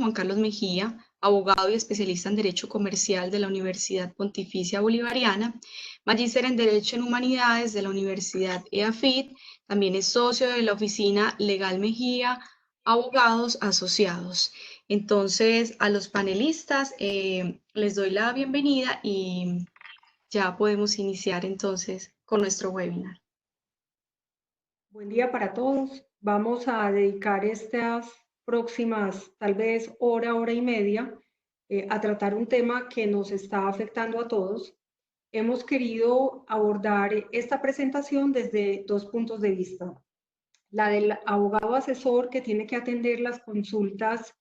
Juan Carlos Mejía, abogado y especialista en Derecho Comercial de la Universidad Pontificia Bolivariana, magíster en Derecho en Humanidades de la Universidad EAFIT, también es socio de la oficina Legal Mejía, Abogados Asociados. Entonces, a los panelistas les doy la bienvenida y ya podemos iniciar entonces con nuestro webinar. Buen día para todos. Vamos a dedicar estas próximas, tal vez hora y media, a tratar un tema que nos está afectando a todos. Hemos querido abordar esta presentación desde dos puntos de vista. La del abogado asesor que tiene que atender las consultas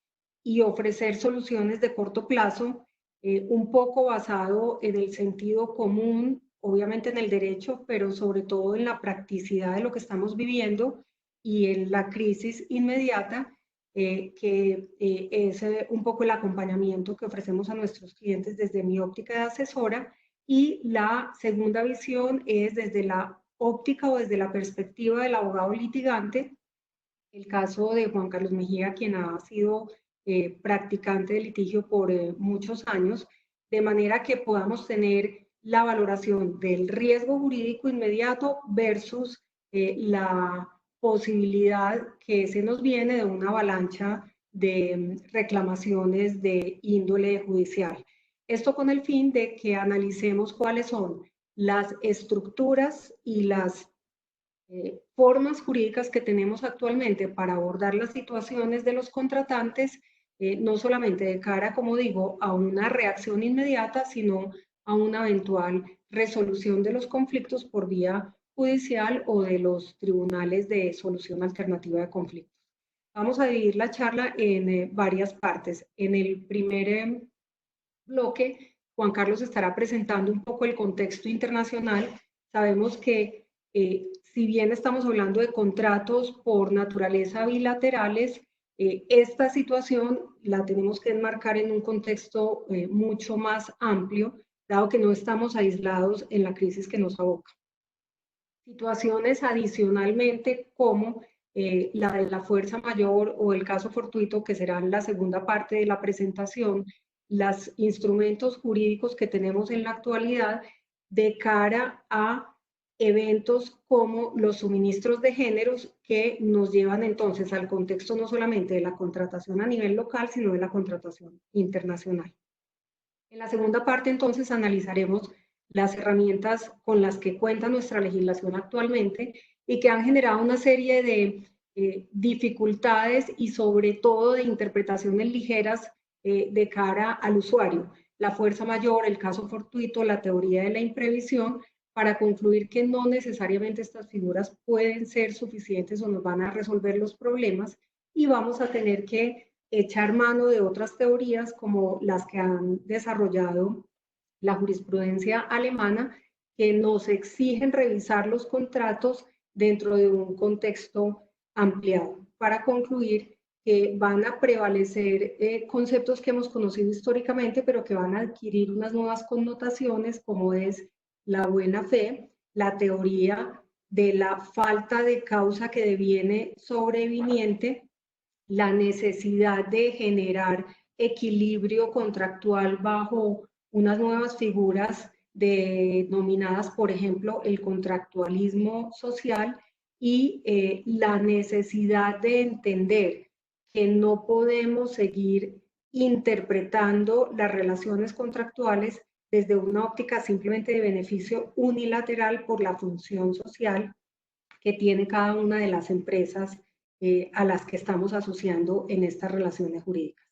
y ofrecer soluciones de corto plazo, un poco basado en el sentido común, obviamente en el derecho, pero sobre todo en la practicidad de lo que estamos viviendo y en la crisis inmediata, que es un poco el acompañamiento que ofrecemos a nuestros clientes desde mi óptica de asesora. Y la segunda visión es desde la óptica o desde la perspectiva del abogado litigante, el caso de Juan Carlos Mejía, quien ha sido practicante de litigio por muchos años, de manera que podamos tener la valoración del riesgo jurídico inmediato versus la posibilidad que se nos viene de una avalancha de reclamaciones de índole judicial. Esto con el fin de que analicemos cuáles son las estructuras y las formas jurídicas que tenemos actualmente para abordar las situaciones de los contratantes, no solamente de cara, como digo, a una reacción inmediata, sino a una eventual resolución de los conflictos por vía judicial o de los tribunales de solución alternativa de conflictos. Vamos a dividir la charla en varias partes. En el primer bloque, Juan Carlos estará presentando un poco el contexto internacional. Sabemos que si bien estamos hablando de contratos por naturaleza bilaterales, esta situación la tenemos que enmarcar en un contexto mucho más amplio, dado que no estamos aislados en la crisis que nos aboca. Situaciones adicionalmente como la de la fuerza mayor o el caso fortuito, que serán la segunda parte de la presentación, los instrumentos jurídicos que tenemos en la actualidad de cara a eventos como los suministros de géneros que nos llevan entonces al contexto no solamente de la contratación a nivel local, sino de la contratación internacional. En la segunda parte entonces analizaremos las herramientas con las que cuenta nuestra legislación actualmente y que han generado una serie de dificultades y sobre todo de interpretaciones ligeras de cara al usuario. La fuerza mayor, el caso fortuito, la teoría de la imprevisión, para concluir que no necesariamente estas figuras pueden ser suficientes o nos van a resolver los problemas y vamos a tener que echar mano de otras teorías como las que han desarrollado la jurisprudencia alemana, que nos exigen revisar los contratos dentro de un contexto ampliado, para concluir que van a prevalecer conceptos que hemos conocido históricamente, pero que van a adquirir unas nuevas connotaciones, como es la buena fe, la teoría de la falta de causa que deviene sobreviniente, la necesidad de generar equilibrio contractual bajo unas nuevas figuras denominadas, por ejemplo, el contractualismo social y la necesidad de entender que no podemos seguir interpretando las relaciones contractuales desde una óptica simplemente de beneficio unilateral por la función social que tiene cada una de las empresas a las que estamos asociando en estas relaciones jurídicas.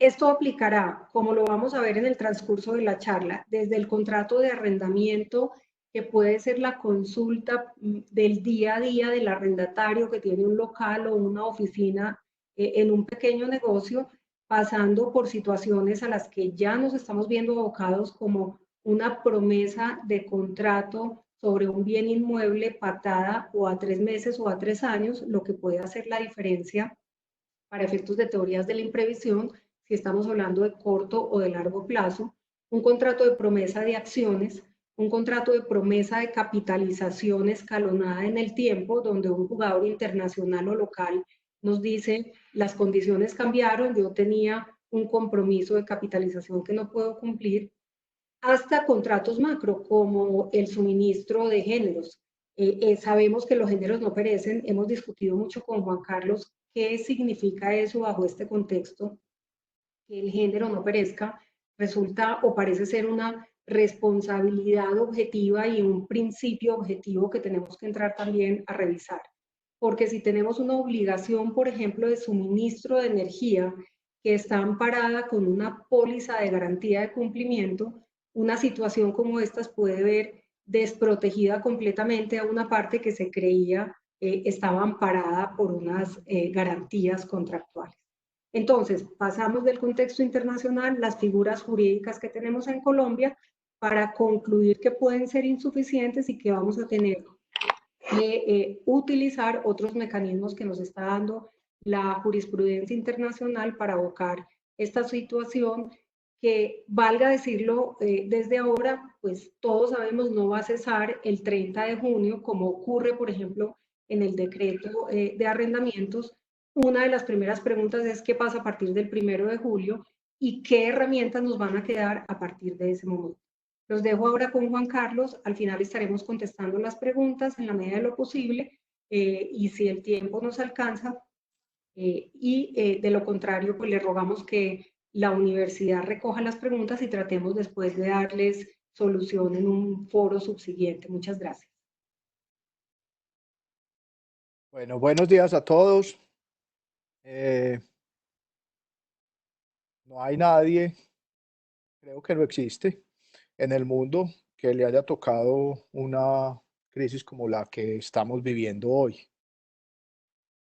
Esto aplicará, como lo vamos a ver en el transcurso de la charla, desde el contrato de arrendamiento, que puede ser la consulta del día a día del arrendatario que tiene un local o una oficina en un pequeño negocio, pasando por situaciones a las que ya nos estamos viendo abocados, como una promesa de contrato sobre un bien inmueble pactada o a 3 meses o a 3 años, lo que puede hacer la diferencia para efectos de teorías de la imprevisión, si estamos hablando de corto o de largo plazo, un contrato de promesa de acciones, un contrato de promesa de capitalización escalonada en el tiempo, donde un jugador internacional o local nos dice, las condiciones cambiaron, yo tenía un compromiso de capitalización que no puedo cumplir, hasta contratos macro, como el suministro de géneros. Sabemos que los géneros no perecen, hemos discutido mucho con Juan Carlos qué significa eso bajo este contexto, que el género no perezca, resulta o parece ser una responsabilidad objetiva y un principio objetivo que tenemos que entrar también a revisar. Porque si tenemos una obligación, por ejemplo, de suministro de energía que está amparada con una póliza de garantía de cumplimiento, una situación como esta puede ver desprotegida completamente a una parte que se creía estaba amparada por unas garantías contractuales. Entonces, pasamos del contexto internacional, las figuras jurídicas que tenemos en Colombia, para concluir que pueden ser insuficientes y que vamos a tener que utilizar otros mecanismos que nos está dando la jurisprudencia internacional para abocar esta situación que, valga decirlo, desde ahora, pues todos sabemos no va a cesar el 30 de junio, como ocurre, por ejemplo, en el decreto de arrendamientos. Una de las primeras preguntas es qué pasa a partir del 1 de julio y qué herramientas nos van a quedar a partir de ese momento. Los dejo ahora con Juan Carlos, al final estaremos contestando las preguntas en la medida de lo posible y si el tiempo nos alcanza de lo contrario, pues le rogamos que la universidad recoja las preguntas y tratemos después de darles solución en un foro subsiguiente. Muchas gracias. Bueno, buenos días a todos. No hay nadie, creo que no existe, en el mundo que le haya tocado una crisis como la que estamos viviendo hoy.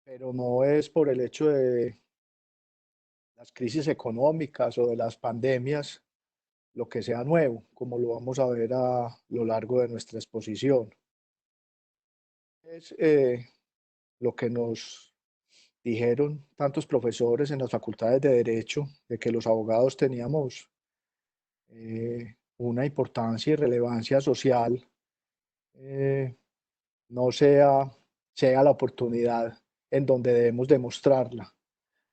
Pero no es por el hecho de las crisis económicas o de las pandemias lo que sea nuevo, como lo vamos a ver a lo largo de nuestra exposición. Es lo que nos dijeron tantos profesores en las facultades de Derecho, de que los abogados teníamos una importancia y relevancia social, no sea la oportunidad en donde debemos demostrarla.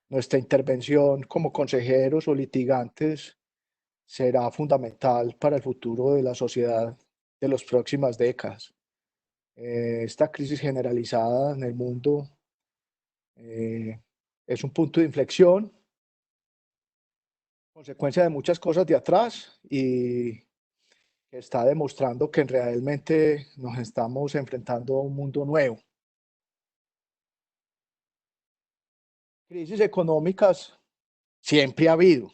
Nuestra intervención como consejeros o litigantes será fundamental para el futuro de la sociedad de las próximas décadas. Esta crisis generalizada en el mundo es un punto de inflexión, consecuencia de muchas cosas de atrás y que está demostrando que realmente nos estamos enfrentando a un mundo nuevo. Crisis económicas siempre ha habido.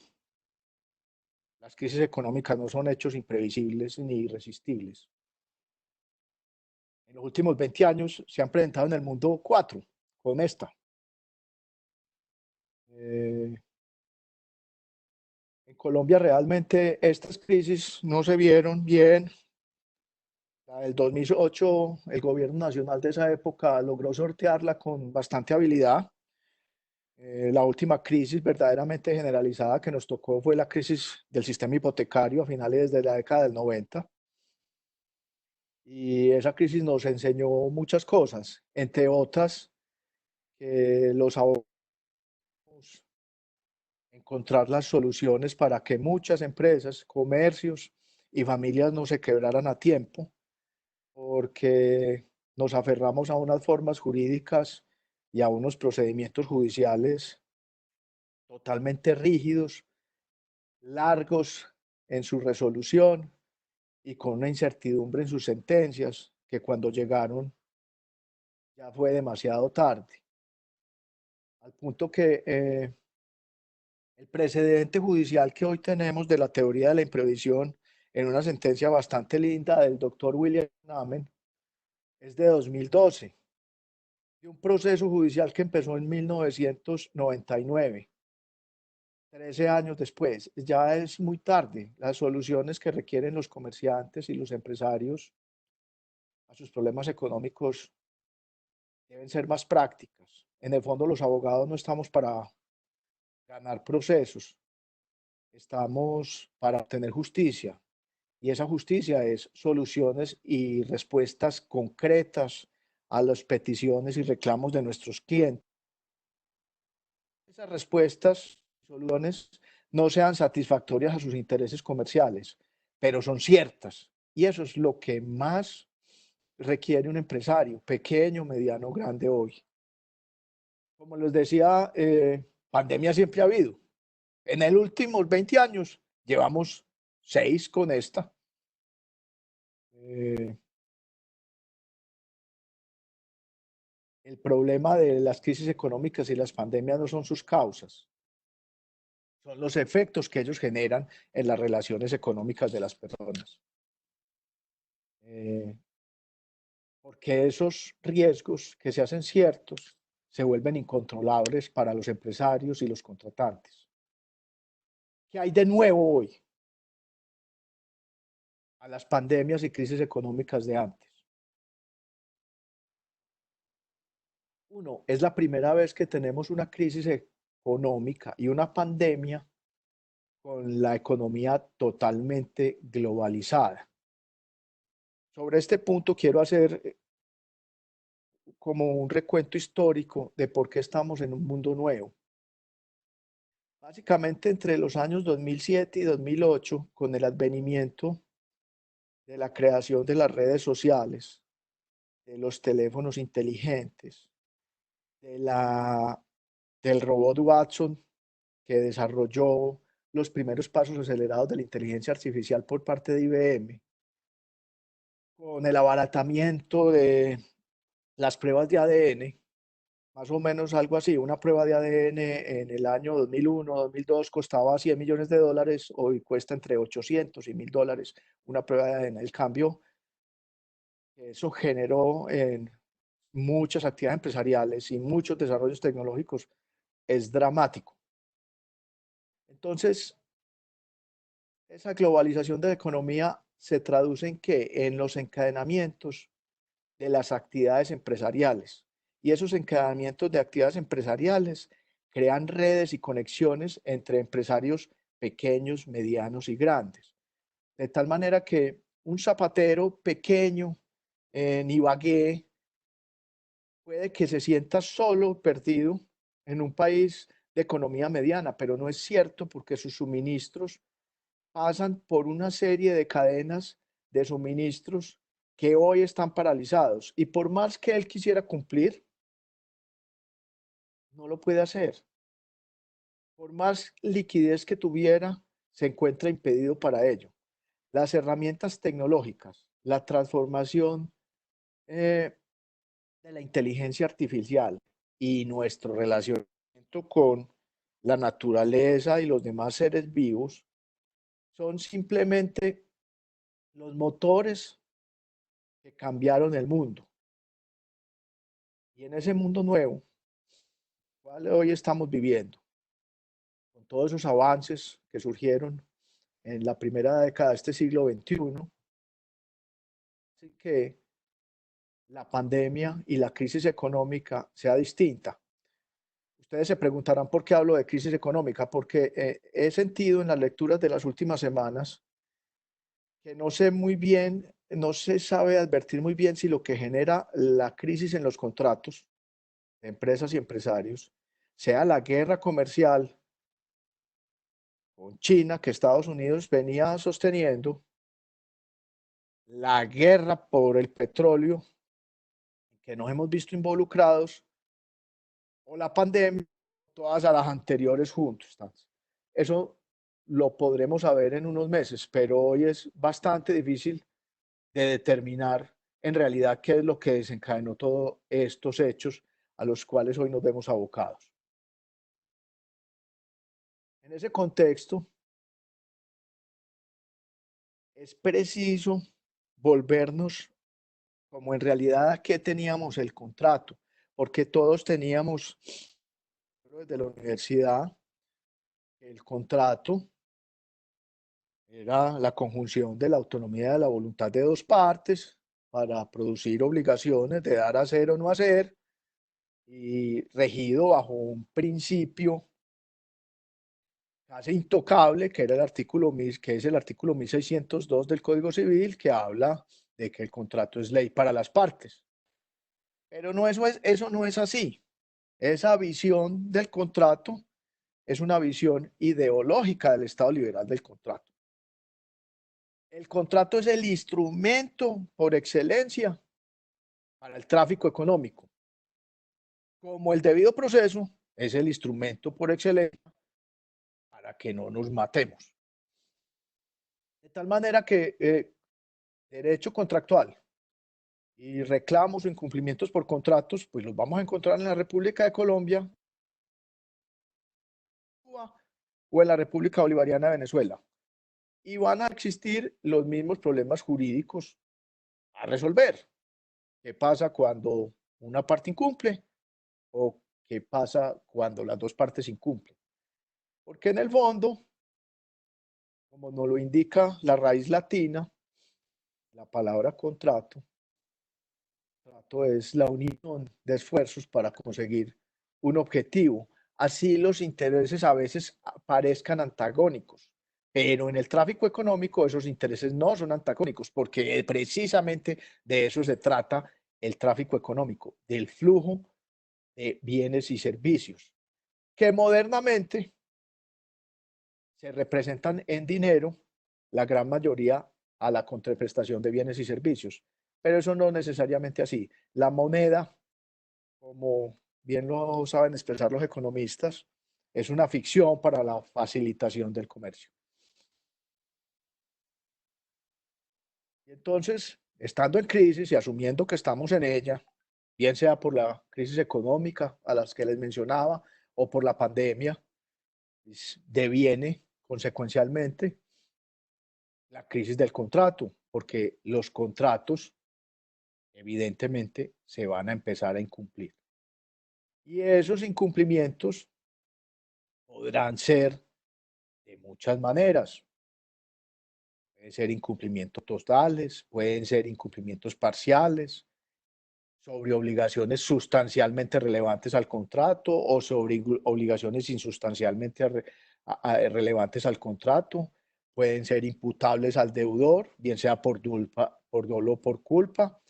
Las crisis económicas no son hechos imprevisibles ni irresistibles. En los últimos 20 años se han presentado en el mundo 4 con esta. En Colombia realmente estas crisis no se vieron bien. La del 2008, el gobierno nacional de esa época logró sortearla con bastante habilidad. La última crisis verdaderamente generalizada que nos tocó fue la crisis del sistema hipotecario a finales de la década del 90. Y esa crisis nos enseñó muchas cosas, entre otras, que los abogados encontrar las soluciones para que muchas empresas, comercios y familias no se quebraran a tiempo, porque nos aferramos a unas formas jurídicas y a unos procedimientos judiciales totalmente rígidos, largos en su resolución y con una incertidumbre en sus sentencias, que cuando llegaron ya fue demasiado tarde. Al punto que el precedente judicial que hoy tenemos de la teoría de la imprevisión en una sentencia bastante linda del doctor William Namen es de 2012, de un proceso judicial que empezó en 1999. 13 años después, ya es muy tarde. Las soluciones que requieren los comerciantes y los empresarios a sus problemas económicos deben ser más prácticas. En el fondo, los abogados no estamos para ganar procesos, estamos para obtener justicia. Y esa justicia es soluciones y respuestas concretas a las peticiones y reclamos de nuestros clientes. esas respuestas, soluciones, no sean satisfactorias a sus intereses comerciales, pero son ciertas. Y eso es lo que más requiere un empresario, pequeño, mediano, grande hoy. Como les decía, pandemia siempre ha habido. En los últimos 20 años llevamos 6 con esta. El problema de las crisis económicas y las pandemias no son sus causas, son los efectos que ellos generan en las relaciones económicas de las personas. Porque esos riesgos que se hacen ciertos se vuelven incontrolables para los empresarios y los contratantes. ¿Qué hay de nuevo hoy a las pandemias y crisis económicas de antes? Uno, es la primera vez que tenemos una crisis económica y una pandemia con la economía totalmente globalizada. Sobre este punto quiero hacer como un recuento histórico de por qué estamos en un mundo nuevo. Básicamente entre los años 2007 y 2008, con el advenimiento de la creación de las redes sociales, de los teléfonos inteligentes, del robot Watson, que desarrolló los primeros pasos acelerados de la inteligencia artificial por parte de IBM, con el abaratamiento de las pruebas de ADN, más o menos algo así, una prueba de ADN en el año 2001, 2002 costaba $100 millones, hoy cuesta entre 800 y $1000 una prueba de ADN. El cambio que eso generó en muchas actividades empresariales y muchos desarrollos tecnológicos es dramático. Entonces, esa globalización de la economía se traduce en qué? En los encadenamientos de las actividades empresariales. Y esos encadenamientos de actividades empresariales crean redes y conexiones entre empresarios pequeños, medianos y grandes. De tal manera que un zapatero pequeño en Ibagué puede que se sienta solo, perdido en un país de economía mediana, pero no es cierto porque sus suministros pasan por una serie de cadenas de suministros que hoy están paralizados. Y por más que él quisiera cumplir, no lo puede hacer. Por más liquidez que tuviera, se encuentra impedido para ello. Las herramientas tecnológicas, la transformación de la inteligencia artificial y nuestro relacionamiento con la naturaleza y los demás seres vivos son simplemente los motores que cambiaron el mundo. Y en ese mundo nuevo, ¿cuál hoy estamos viviendo? Con todos esos avances que surgieron en la primera década de este siglo XXI, así que la pandemia y la crisis económica sea distinta. Ustedes se preguntarán por qué hablo de crisis económica, porque he sentido en las lecturas de las últimas semanas que no sé muy bien, no se sabe advertir muy bien si lo que genera la crisis en los contratos de empresas y empresarios, sea la guerra comercial con China que Estados Unidos venía sosteniendo, la guerra por el petróleo que nos hemos visto involucrados, o la pandemia, todas a las anteriores juntos. Eso lo podremos saber en unos meses, pero hoy es bastante difícil de determinar en realidad qué es lo que desencadenó todos estos hechos a los cuales hoy nos vemos abocados. En ese contexto, es preciso volvernos como en realidad a qué teníamos el contrato, porque todos teníamos desde la universidad el contrato era la conjunción de la autonomía de la voluntad de dos partes para producir obligaciones de dar, hacer o no hacer, y regido bajo un principio casi intocable, que era el artículo, que es el artículo 1602 del Código Civil, que habla de que el contrato es ley para las partes. Pero no, eso no es así. Esa visión del contrato es una visión ideológica del Estado liberal del contrato. El contrato es el instrumento por excelencia para el tráfico económico, como el debido proceso es el instrumento por excelencia para que no nos matemos. De tal manera que derecho contractual y reclamos o incumplimientos por contratos, pues los vamos a encontrar en la República de Colombia, Cuba o en la República Bolivariana de Venezuela. Y van a existir los mismos problemas jurídicos a resolver. ¿Qué pasa cuando una parte incumple? ¿O qué pasa cuando las dos partes incumplen? Porque en el fondo, como nos lo indica la raíz latina, la palabra contrato es la unión de esfuerzos para conseguir un objetivo. Así los intereses a veces parezcan antagónicos, pero en el tráfico económico esos intereses no son antagónicos, porque precisamente de eso se trata el tráfico económico, del flujo de bienes y servicios, que modernamente se representan en dinero, la gran mayoría a la contraprestación de bienes y servicios. Pero eso no necesariamente así. La moneda, como bien lo saben expresar los economistas, es una ficción para la facilitación del comercio. Y entonces, estando en crisis y asumiendo que estamos en ella, bien sea por la crisis económica a las que les mencionaba o por la pandemia, pues, deviene consecuencialmente la crisis del contrato, porque los contratos evidentemente se van a empezar a incumplir. Y esos incumplimientos podrán ser de muchas maneras. Pueden ser incumplimientos totales, pueden ser incumplimientos parciales, sobre obligaciones sustancialmente relevantes al contrato o sobre obligaciones insustancialmente relevantes al contrato. Pueden ser imputables al deudor, bien sea por dolo o por culpa.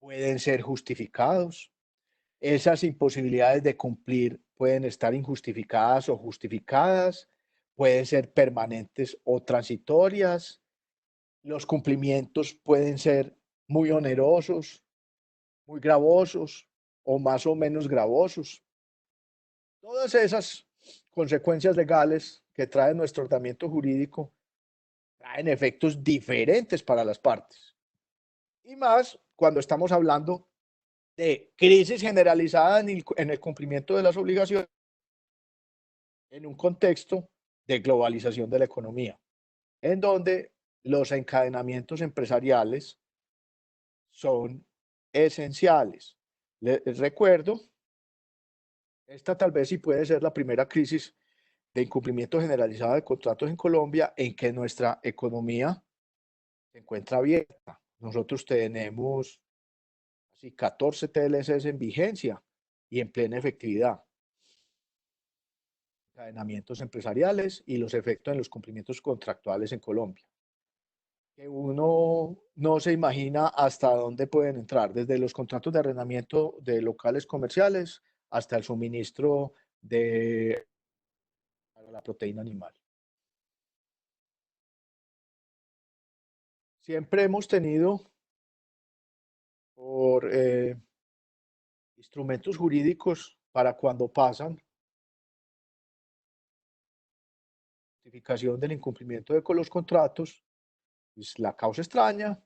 Pueden ser justificados. Esas imposibilidades de cumplir pueden estar injustificadas o justificadas, pueden ser permanentes o transitorias. Los cumplimientos pueden ser muy onerosos, muy gravosos o más o menos gravosos. Todas esas consecuencias legales que trae nuestro ordenamiento jurídico traen efectos diferentes para las partes. Y más cuando estamos hablando de crisis generalizada en el cumplimiento de las obligaciones en un contexto de globalización de la economía, en donde los encadenamientos empresariales son esenciales. Les recuerdo, esta tal vez sí puede ser la primera crisis de incumplimiento generalizado de contratos en Colombia en que nuestra economía se encuentra abierta. Nosotros tenemos así 14 TLCs en vigencia y en plena efectividad. Encadenamientos empresariales y los efectos en los cumplimientos contractuales en Colombia, que uno no se imagina hasta dónde pueden entrar, desde los contratos de arrendamiento de locales comerciales hasta el suministro de la proteína animal. Siempre hemos tenido por instrumentos jurídicos para cuando pasan justificación del incumplimiento de los contratos, pues la causa extraña,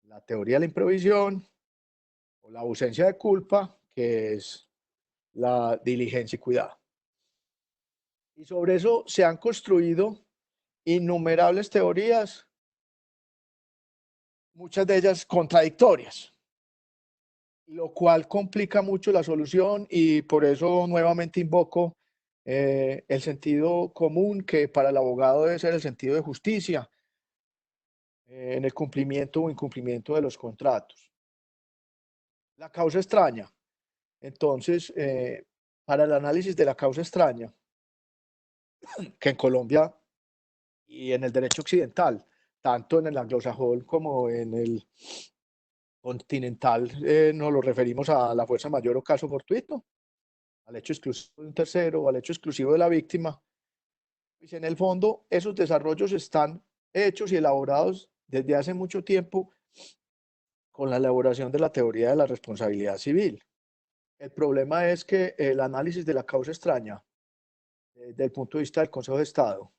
la teoría de la imprevisión o la ausencia de culpa, que es la diligencia y cuidado. Y sobre eso se han construido innumerables teorías, muchas de ellas contradictorias, lo cual complica mucho la solución y por eso nuevamente invoco el sentido común, que para el abogado debe ser el sentido de justicia en el cumplimiento o incumplimiento de los contratos. La causa extraña. Entonces, para el análisis de la causa extraña, que en Colombia y en el derecho occidental, tanto en el anglosajón como en el continental, nos lo referimos a la fuerza mayor o caso fortuito, al hecho exclusivo de un tercero o al hecho exclusivo de la víctima, pues en el fondo esos desarrollos están hechos y elaborados desde hace mucho tiempo con la elaboración de la teoría de la responsabilidad civil. El problema es que el análisis de la causa extraña, desde el punto de vista del Consejo de Estado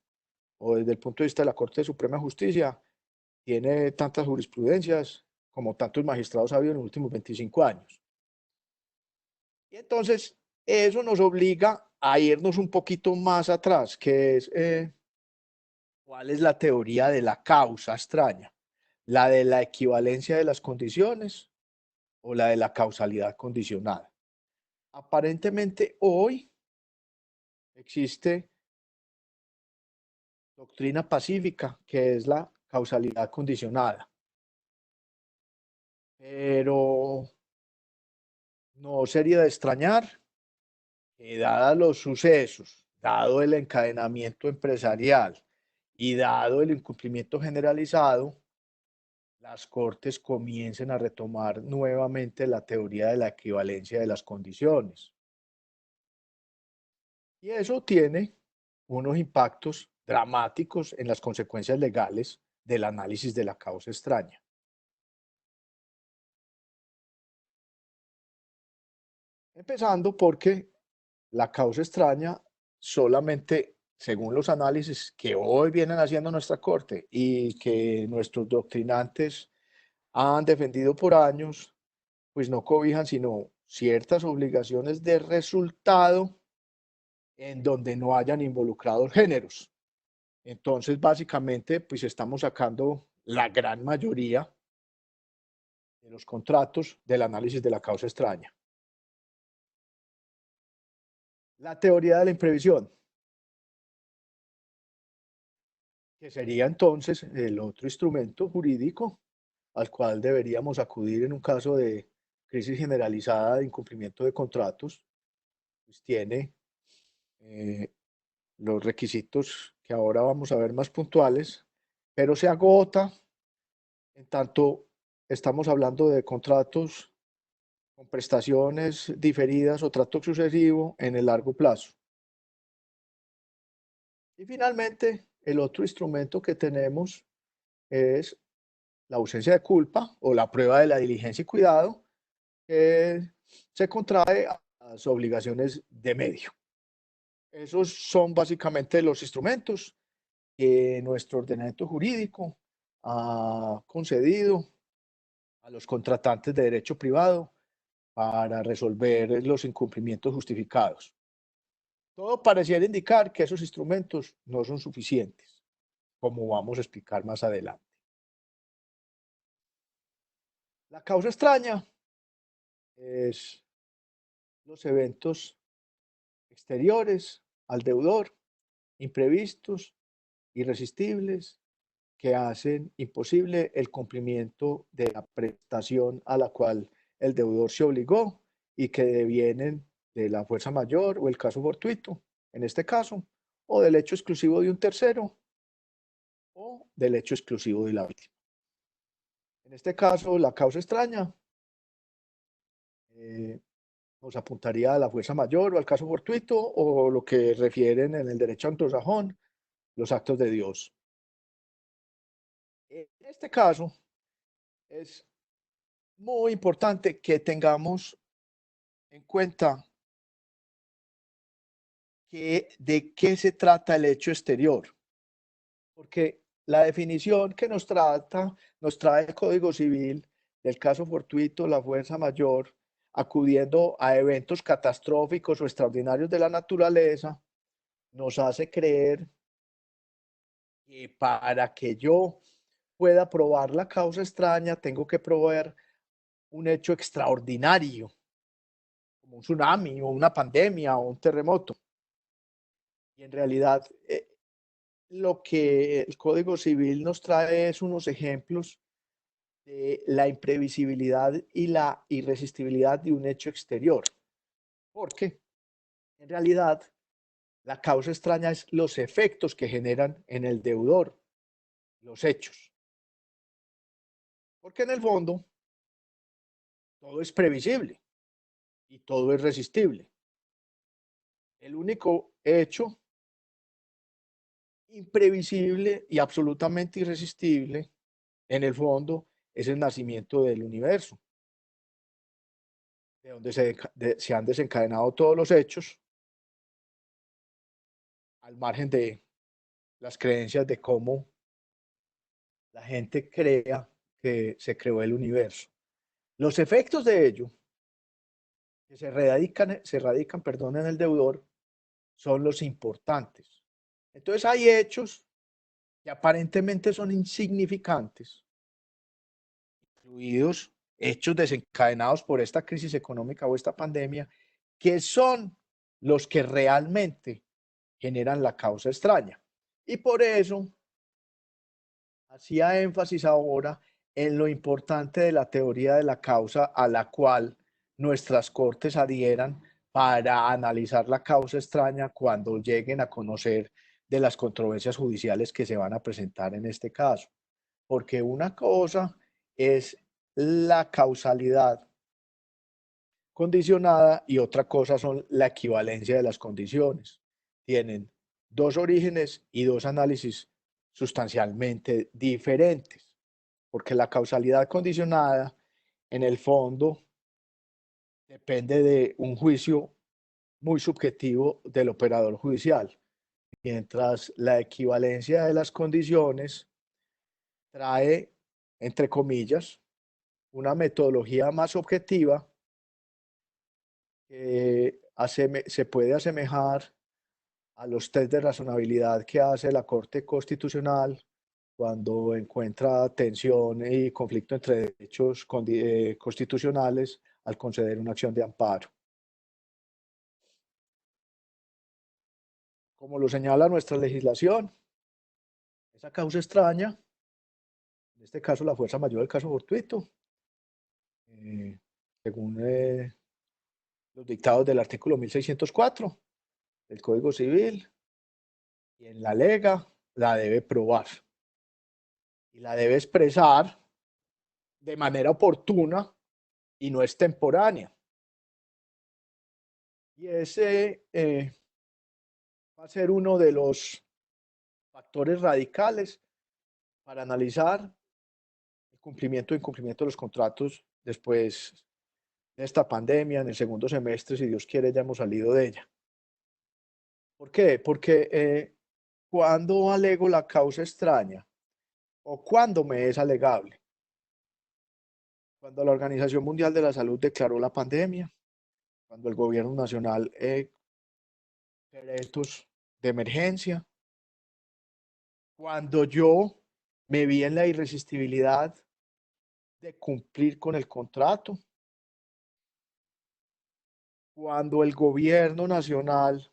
o desde el punto de vista de la Corte Suprema de Justicia, tiene tantas jurisprudencias como tantos magistrados ha habido en los últimos 25 años. Y entonces eso nos obliga a irnos un poquito más atrás, que es cuál es la teoría de la causa extraña, la de la equivalencia de las condiciones o la de la causalidad condicionada. Aparentemente hoy existe doctrina pacífica, que es la causalidad condicionada. Pero no sería de extrañar que, dados los sucesos, dado el encadenamiento empresarial y dado el incumplimiento generalizado, las Cortes comiencen a retomar nuevamente la teoría de la equivalencia de las condiciones. Y eso tiene unos impactos dramáticos en las consecuencias legales del análisis de la causa extraña. Empezando porque la causa extraña solamente, según los análisis que hoy vienen haciendo nuestra Corte y que nuestros doctrinantes han defendido por años, pues no cobijan sino ciertas obligaciones de resultado en donde no hayan involucrados géneros. Entonces, básicamente, pues estamos sacando la gran mayoría de los contratos del análisis de la causa extraña. La teoría de la imprevisión, que sería entonces el otro instrumento jurídico al cual deberíamos acudir en un caso de crisis generalizada de incumplimiento de contratos, pues tiene los requisitos que ahora vamos a ver más puntuales, pero se agota en tanto estamos hablando de contratos con prestaciones diferidas o trato sucesivo en el largo plazo. Y finalmente, el otro instrumento que tenemos es la ausencia de culpa o la prueba de la diligencia y cuidado, que se contrae a las obligaciones de medio. Esos son básicamente los instrumentos que nuestro ordenamiento jurídico ha concedido a los contratantes de derecho privado para resolver los incumplimientos justificados. Todo pareciera indicar que esos instrumentos no son suficientes, como vamos a explicar más adelante. La causa extraña es los eventos exteriores al deudor, imprevistos, irresistibles, que hacen imposible el cumplimiento de la prestación a la cual el deudor se obligó y que devienen de la fuerza mayor o el caso fortuito, en este caso, o del hecho exclusivo de un tercero o del hecho exclusivo de la víctima. En este caso, la causa extraña nos apuntaría a la fuerza mayor o al caso fortuito o lo que refieren en el derecho anglosajón, los actos de Dios. En este caso, es muy importante que tengamos en cuenta de qué se trata el hecho exterior, porque la definición que nos trae el Código Civil del caso fortuito, la fuerza mayor, acudiendo a eventos catastróficos o extraordinarios de la naturaleza, nos hace creer que para que yo pueda probar la causa extraña, tengo que probar un hecho extraordinario, como un tsunami o una pandemia o un terremoto. Y en realidad, lo que el Código Civil nos trae es unos ejemplos de la imprevisibilidad y la irresistibilidad de un hecho exterior. Porque en realidad la causa extraña es los efectos que generan en el deudor los hechos. Porque en el fondo todo es previsible y todo es resistible. El único hecho imprevisible y absolutamente irresistible, en el fondo, es el nacimiento del universo, de donde se han desencadenado todos los hechos, al margen de las creencias de cómo la gente crea que se creó el universo. Los efectos de ello, que se radican, perdón, en el deudor, son los importantes. Entonces hay hechos que aparentemente son insignificantes, incluidos hechos desencadenados por esta crisis económica o esta pandemia, que son los que realmente generan la causa extraña. Y por eso hacía énfasis ahora en lo importante de la teoría de la causa a la cual nuestras cortes adhieran para analizar la causa extraña cuando lleguen a conocer de las controversias judiciales que se van a presentar en este caso. Porque una cosa es la causalidad condicionada y otra cosa son la equivalencia de las condiciones. Tienen dos orígenes y dos análisis sustancialmente diferentes, porque la causalidad condicionada en el fondo depende de un juicio muy subjetivo del operador judicial, mientras la equivalencia de las condiciones trae, entre comillas, una metodología más objetiva que se puede asemejar a los test de razonabilidad que hace la Corte Constitucional cuando encuentra tensión y conflicto entre derechos constitucionales al conceder una acción de amparo. Como lo señala nuestra legislación, esa causa extraña, en este caso la fuerza mayor del caso fortuito, según los dictados del artículo 1604 del Código Civil, y en la lega la debe probar y la debe expresar de manera oportuna y no extemporánea. Y ese va a ser uno de los factores radicales para analizar el cumplimiento e incumplimiento de los contratos después de esta pandemia, en el segundo semestre, si Dios quiere, ya hemos salido de ella. ¿Por qué? Porque cuando alego la causa extraña o cuando me es alegable, cuando la Organización Mundial de la Salud declaró la pandemia, cuando el gobierno nacional decretos de emergencia, cuando yo me vi en la irresistibilidad de cumplir con el contrato, cuando el gobierno nacional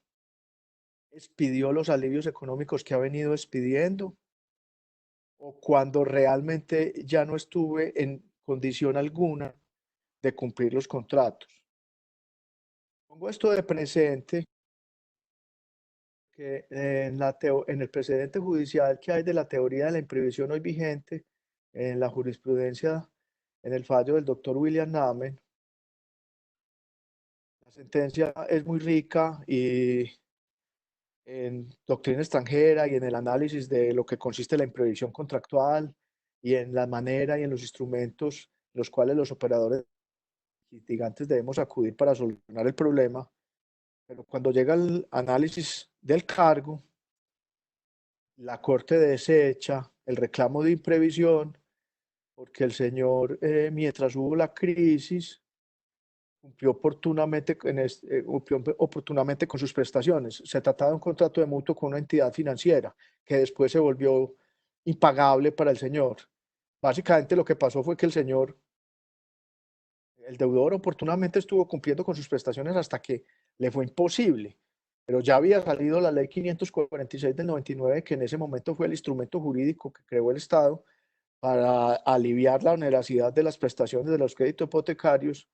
expidió los alivios económicos que ha venido expidiendo, o cuando realmente ya no estuve en condición alguna de cumplir los contratos. Pongo esto de presente que en el precedente judicial que hay de la teoría de la imprevisión hoy vigente, en la jurisprudencia, en el fallo del doctor William Namen, la sentencia es muy rica y en doctrina extranjera y en el análisis de lo que consiste la imprevisión contractual y en la manera y en los instrumentos los cuales los operadores litigantes debemos acudir para solucionar el problema. Pero cuando llega el análisis del cargo, la Corte desecha el reclamo de imprevisión porque el señor, mientras hubo la crisis, cumplió oportunamente con sus prestaciones. Se trataba de un contrato de mutuo con una entidad financiera que después se volvió impagable para el señor. Básicamente lo que pasó fue que el deudor oportunamente estuvo cumpliendo con sus prestaciones hasta que le fue imposible. Pero ya había salido la ley 546 del 99, que en ese momento fue el instrumento jurídico que creó el Estado para aliviar la onerosidad de las prestaciones de los créditos hipotecarios.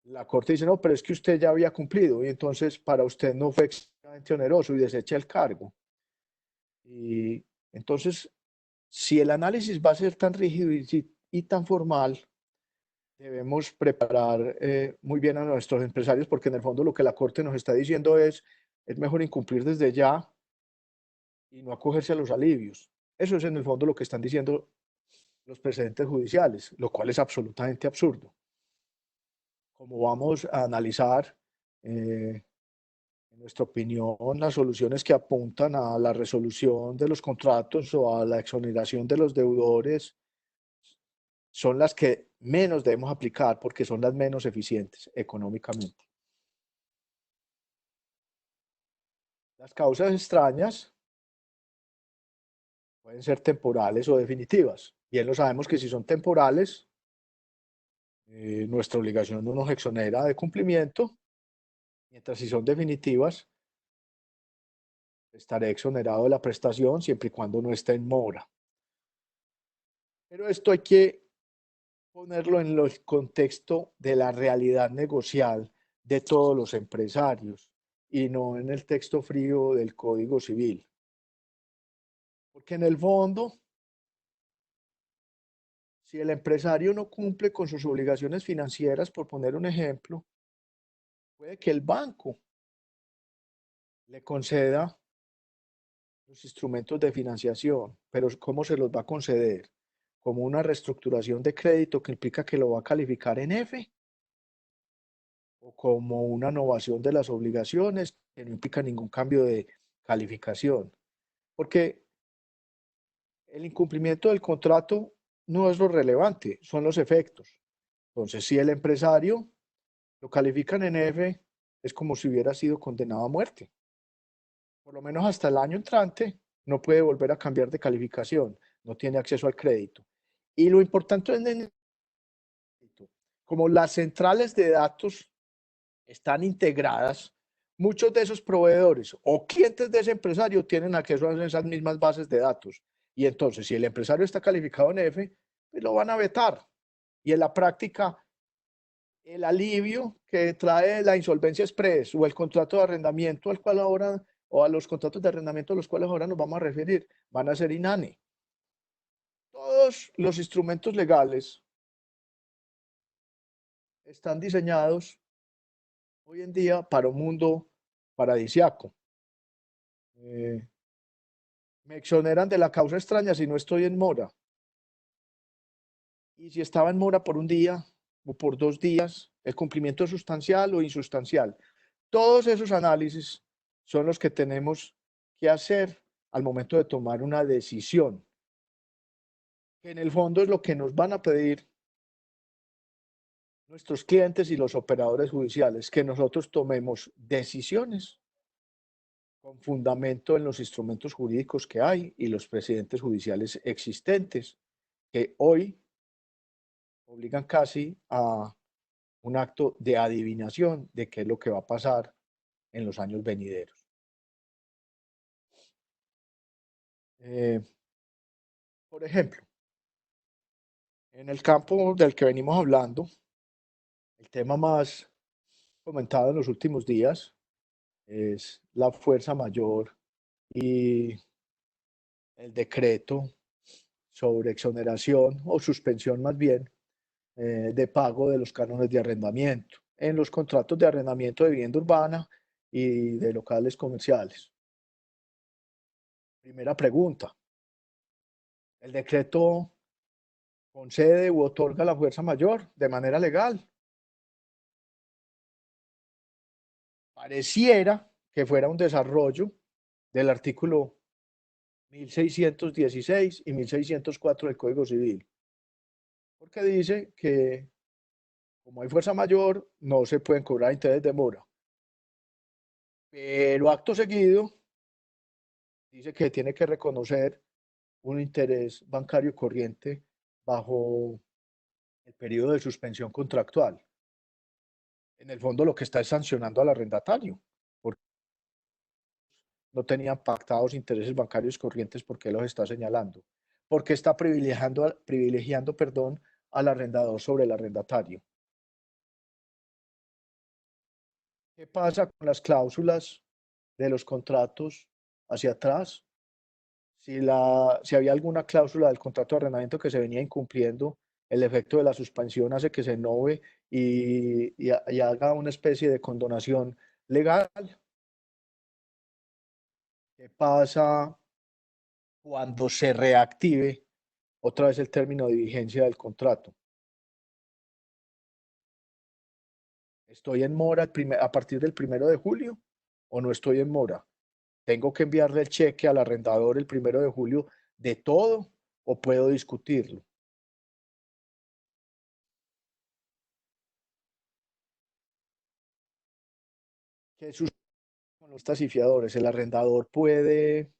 La Corte dice, no, pero es que usted ya había cumplido y entonces para usted no fue excesivamente oneroso y desecha el cargo. Y entonces, si el análisis va a ser tan rígido y tan formal, debemos preparar muy bien a nuestros empresarios, porque en el fondo lo que la Corte nos está diciendo es mejor incumplir desde ya y no acogerse a los alivios. Eso es en el fondo lo que están diciendo los precedentes judiciales, lo cual es absolutamente absurdo. Como vamos a analizar, en nuestra opinión, las soluciones que apuntan a la resolución de los contratos o a la exoneración de los deudores son las que menos debemos aplicar porque son las menos eficientes económicamente. Las causas extrañas pueden ser temporales o definitivas. Bien lo sabemos que si son temporales, nuestra obligación no nos exonera de cumplimiento, mientras si son definitivas, estaré exonerado de la prestación siempre y cuando no esté en mora. Pero esto hay que ponerlo en el contexto de la realidad negocial de todos los empresarios y no en el texto frío del Código Civil. Porque en el fondo, si el empresario no cumple con sus obligaciones financieras, por poner un ejemplo, puede que el banco le conceda los instrumentos de financiación, pero ¿cómo se los va a conceder? ¿Como una reestructuración de crédito que implica que lo va a calificar en F? ¿O como una novación de las obligaciones que no implica ningún cambio de calificación? Porque el incumplimiento del contrato no es lo relevante, son los efectos. Entonces, si el empresario lo califican en F, es como si hubiera sido condenado a muerte. Por lo menos hasta el año entrante no puede volver a cambiar de calificación, no tiene acceso al crédito. Y lo importante es, como las centrales de datos están integradas, muchos de esos proveedores o clientes de ese empresario tienen acceso a esas mismas bases de datos. Y entonces, si el empresario está calificado en F, pues lo van a vetar. Y en la práctica, el alivio que trae la insolvencia express o el contrato de arrendamiento al cual ahora, o a los contratos de arrendamiento a los cuales ahora nos vamos a referir, van a ser inane. Todos los instrumentos legales están diseñados hoy en día para un mundo paradisiaco. Me exoneran de la causa extraña si no estoy en mora. Y si estaba en mora por un día o por 2 días, el cumplimiento es sustancial o insustancial. Todos esos análisis son los que tenemos que hacer al momento de tomar una decisión, que en el fondo es lo que nos van a pedir nuestros clientes y los operadores judiciales, que nosotros tomemos decisiones con fundamento en los instrumentos jurídicos que hay y los precedentes judiciales existentes, que hoy obligan casi a un acto de adivinación de qué es lo que va a pasar en los años venideros. Por ejemplo, en el campo del que venimos hablando, el tema más comentado en los últimos días es la fuerza mayor y el decreto sobre exoneración o suspensión más bien de pago de los cánones de arrendamiento en los contratos de arrendamiento de vivienda urbana y de locales comerciales. Primera pregunta, ¿el decreto concede u otorga la fuerza mayor de manera legal? Pareciera que fuera un desarrollo del artículo 1616 y 1604 del Código Civil, porque dice que como hay fuerza mayor, no se pueden cobrar intereses de mora. Pero acto seguido, dice que tiene que reconocer un interés bancario corriente bajo el periodo de suspensión contractual. En el fondo lo que está es sancionando al arrendatario, porque no tenían pactados intereses bancarios corrientes porque los está señalando, porque está privilegiando, perdón, al arrendador sobre el arrendatario. ¿Qué pasa con las cláusulas de los contratos hacia atrás? Si había alguna cláusula del contrato de arrendamiento que se venía incumpliendo, el efecto de la suspensión hace que se nove y haga una especie de condonación legal. ¿Qué pasa cuando se reactive otra vez el término de vigencia del contrato? ¿Estoy en mora a partir del 1 de julio o no estoy en mora? ¿Tengo que enviarle el cheque al arrendador el 1 de julio de todo o puedo discutirlo? ¿Qué sucede con los tasafiadores? El arrendador puede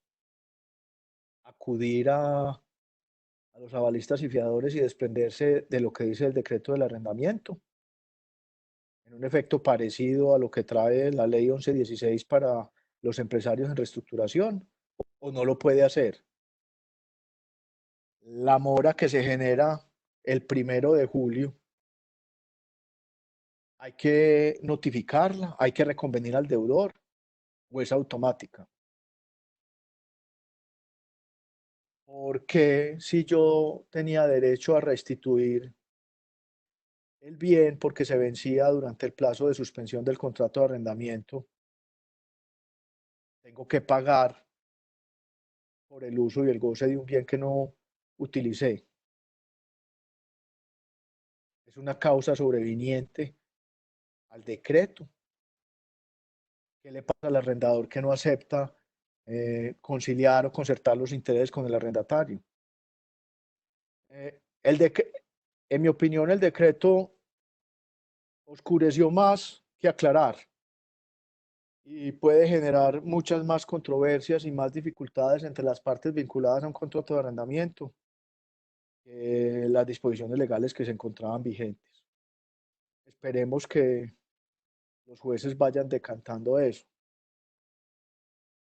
acudir a los avalistas y fiadores y desprenderse de lo que dice el decreto del arrendamiento, en un efecto parecido a lo que trae la ley 1116 para los empresarios en reestructuración, o no lo puede hacer. La mora que se genera el 1 de julio, hay que notificarla, hay que reconvenir al deudor, o es automática. Porque si yo tenía derecho a restituir el bien porque se vencía durante el plazo de suspensión del contrato de arrendamiento, tengo que pagar por el uso y el goce de un bien que no utilicé? Es una causa sobreviniente al decreto. ¿Qué le pasa al arrendador que no acepta conciliar o concertar los intereses con el arrendatario? En mi opinión, el decreto oscureció más que aclarar y puede generar muchas más controversias y más dificultades entre las partes vinculadas a un contrato de arrendamiento que las disposiciones legales que se encontraban vigentes. Esperemos que los jueces vayan decantando eso.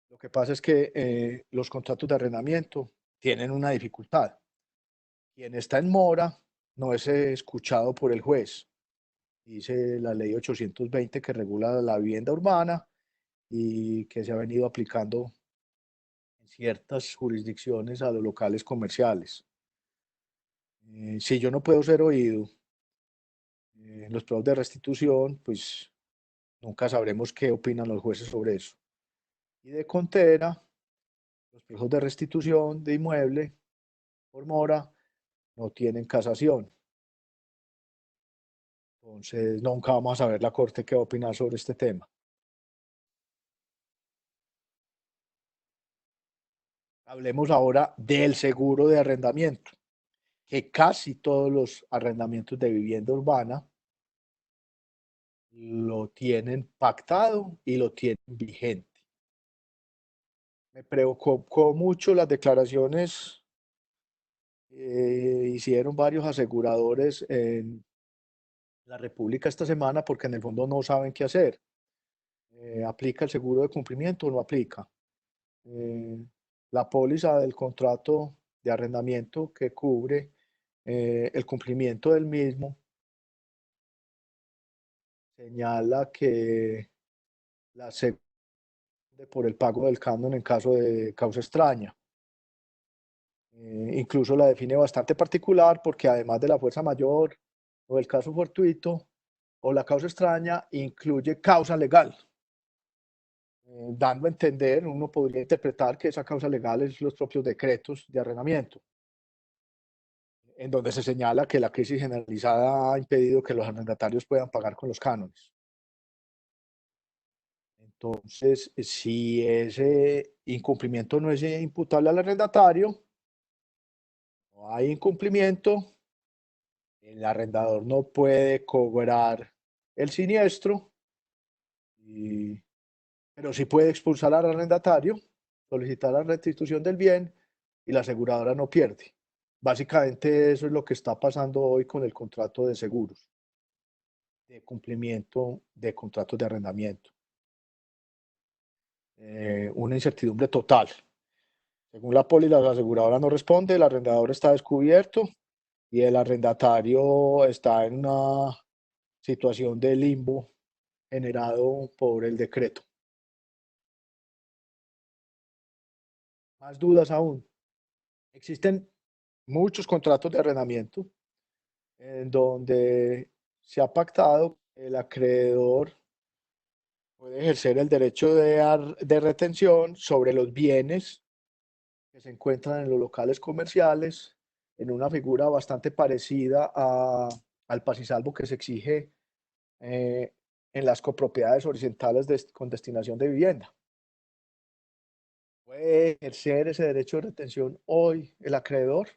Lo que pasa es que los contratos de arrendamiento tienen una dificultad. Quien está en mora no es escuchado por el juez. Dice la ley 820 que regula la vivienda urbana y que se ha venido aplicando en ciertas jurisdicciones a los locales comerciales. Si yo no puedo ser oído en los pruebas de restitución, pues nunca sabremos qué opinan los jueces sobre eso. Y de contera, los plazos de restitución de inmueble por mora no tienen casación. Entonces, nunca vamos a saber la Corte qué va a opinar sobre este tema. Hablemos ahora del seguro de arrendamiento, que casi todos los arrendamientos de vivienda urbana lo tienen pactado y lo tienen vigente. Me preocupó mucho las declaraciones que hicieron varios aseguradores en la República esta semana, porque en el fondo no saben qué hacer. ¿Aplica el seguro de cumplimiento o no aplica? La póliza del contrato de arrendamiento que cubre el cumplimiento del mismo señala que la por el pago del canon en caso de causa extraña. Incluso la define bastante particular porque además de la fuerza mayor o el caso fortuito o la causa extraña, incluye causa legal. Dando a entender, uno podría interpretar que esa causa legal es los propios decretos de arrendamiento, en donde se señala que la crisis generalizada ha impedido que los arrendatarios puedan pagar con los cánones. Entonces, si ese incumplimiento no es imputable al arrendatario, no hay incumplimiento, el arrendador no puede cobrar el siniestro, pero sí puede expulsar al arrendatario, solicitar la restitución del bien y la aseguradora no pierde. Básicamente eso es lo que está pasando hoy con el contrato de seguros, de cumplimiento de contratos de arrendamiento. Una incertidumbre total. Según la póliza, la aseguradora no responde, el arrendador está descubierto y el arrendatario está en una situación de limbo generado por el decreto. Más dudas aún. Existen muchos contratos de arrendamiento en donde se ha pactado que el acreedor puede ejercer el derecho de retención sobre los bienes que se encuentran en los locales comerciales, en una figura bastante parecida al paz y salvo que se exige eh, en las copropiedades horizontales con destinación de vivienda. ¿Puede ejercer ese derecho de retención hoy el acreedor?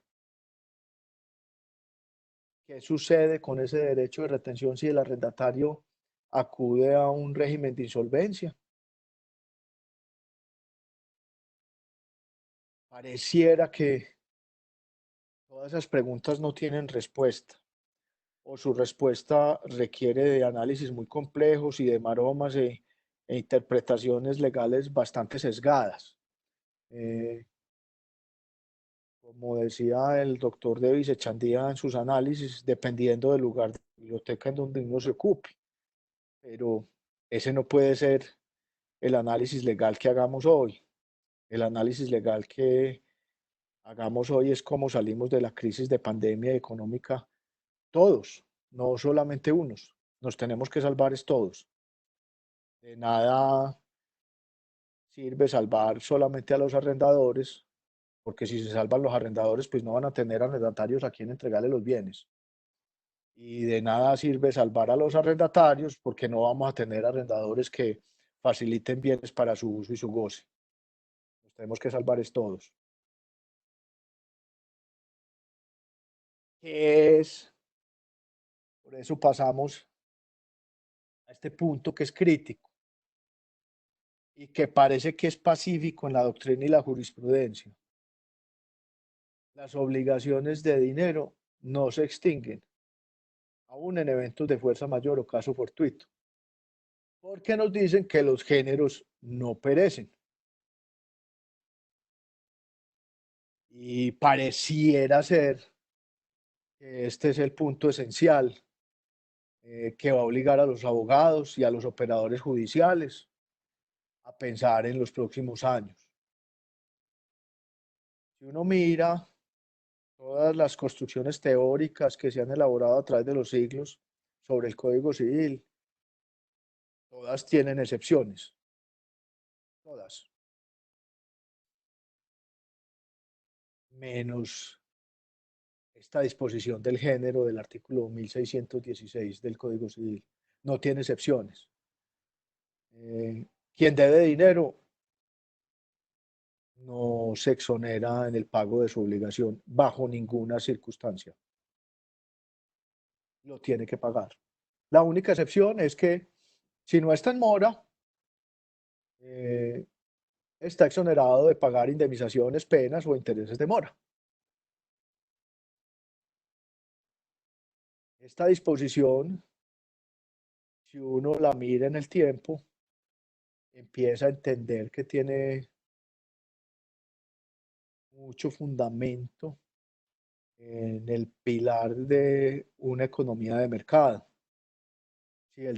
¿Qué sucede con ese derecho de retención si el arrendatario acude a un régimen de insolvencia? Pareciera que todas esas preguntas no tienen respuesta, o su respuesta requiere de análisis muy complejos y de maromas e interpretaciones legales bastante sesgadas. Como decía el doctor Davis Echandía en sus análisis, dependiendo del lugar de la biblioteca en donde uno se ocupe. Pero ese no puede ser el análisis legal que hagamos hoy. El análisis legal que hagamos hoy es cómo salimos de la crisis de pandemia económica todos, no solamente unos. Nos tenemos que salvar es todos. De nada sirve salvar solamente a los arrendadores, porque si se salvan los arrendadores, pues no van a tener arrendatarios a quien entregarle los bienes. Y de nada sirve salvar a los arrendatarios, porque no vamos a tener arrendadores que faciliten bienes para su uso y su goce. Nos tenemos que salvar es todos. ¿Qué es? Por eso pasamos a este punto que es crítico y que parece que es pacífico en la doctrina y la jurisprudencia. Las obligaciones de dinero no se extinguen, aún en eventos de fuerza mayor o caso fortuito, porque nos dicen que los géneros no perecen. Y pareciera ser que este es el punto esencial que va a obligar a los abogados y a los operadores judiciales a pensar en los próximos años. Si uno mira todas las construcciones teóricas que se han elaborado a través de los siglos sobre el Código Civil, todas tienen excepciones, todas, menos esta disposición del género del artículo 1616 del Código Civil. No tiene excepciones. Quien debe dinero no se exonera en el pago de su obligación bajo ninguna circunstancia. Lo tiene que pagar. La única excepción es que si no está en mora, está exonerado de pagar indemnizaciones, penas o intereses de mora. Esta disposición, si uno la mira en el tiempo, empieza a entender que tiene mucho fundamento en el pilar de una economía de mercado. Si el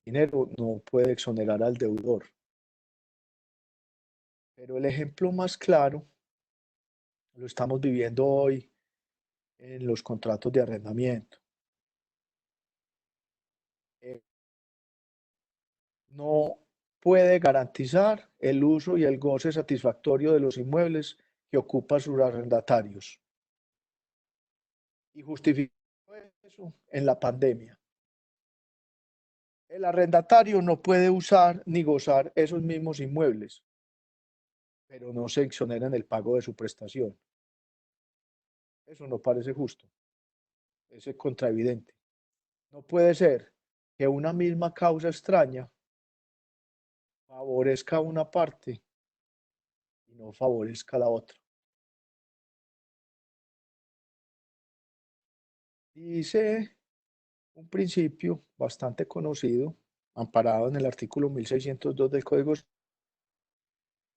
dinero no puede exonerar al deudor. Pero el ejemplo más claro lo estamos viviendo hoy en los contratos de arrendamiento. No puede garantizar el uso y el goce satisfactorio de los inmuebles que ocupan sus arrendatarios. Y justificó eso en la pandemia. El arrendatario no puede usar ni gozar esos mismos inmuebles, pero no se exonera en el pago de su prestación. Eso no parece justo. Eso es contraevidente. No puede ser que una misma causa extraña favorezca a una parte y no favorezca a la otra. Dice un principio bastante conocido, amparado en el artículo 1602 del Código,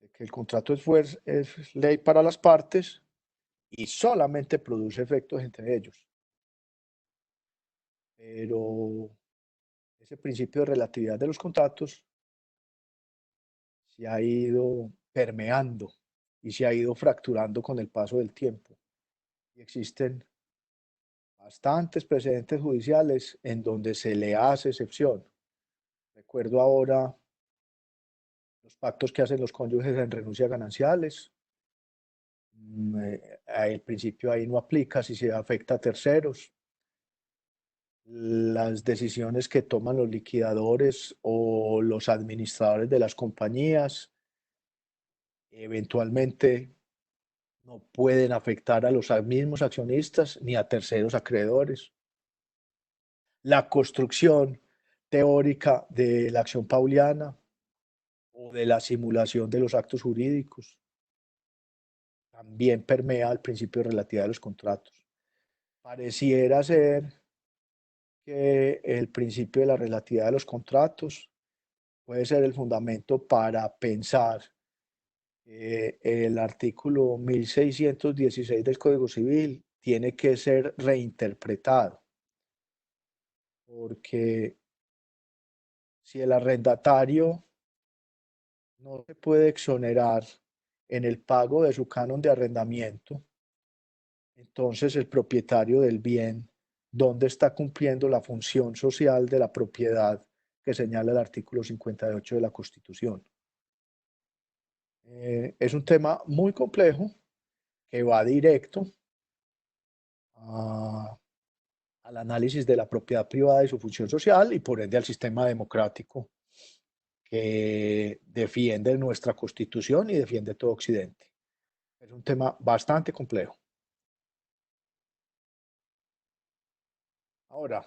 de que el contrato es ley para las partes y solamente produce efectos entre ellos. Pero ese principio de relatividad de los contratos se ha ido permeando y se ha ido fracturando con el paso del tiempo. Y existen bastantes precedentes judiciales en donde se le hace excepción. Recuerdo ahora los pactos que hacen los cónyuges en renuncia gananciales. El principio ahí no aplica si se afecta a terceros. Las decisiones que toman los liquidadores o los administradores de las compañías eventualmente no pueden afectar a los mismos accionistas ni a terceros acreedores. La construcción teórica de la acción pauliana o de la simulación de los actos jurídicos también permea el principio de relatividad de los contratos. Pareciera ser que el principio de la relatividad de los contratos puede ser el fundamento para pensar el artículo 1616 del Código Civil tiene que ser reinterpretado, porque si el arrendatario no se puede exonerar en el pago de su canon de arrendamiento, entonces el propietario del bien, ¿dónde está cumpliendo la función social de la propiedad que señala el artículo 58 de la Constitución? Es un tema muy complejo que va directo al análisis de la propiedad privada y su función social y por ende al sistema democrático que defiende nuestra Constitución y defiende todo Occidente. Es un tema bastante complejo. Ahora,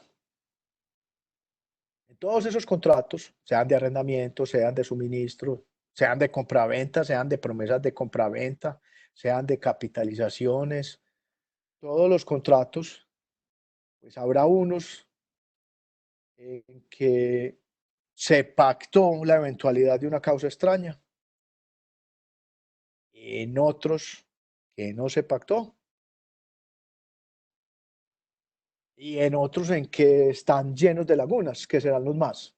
en todos esos contratos, sean de arrendamiento, sean de suministro, sean de compraventa, sean de promesas de compraventa, sean de capitalizaciones, todos los contratos, pues habrá unos en que se pactó la eventualidad de una causa extraña, en otros que no se pactó, y en otros en que están llenos de lagunas, que serán los más.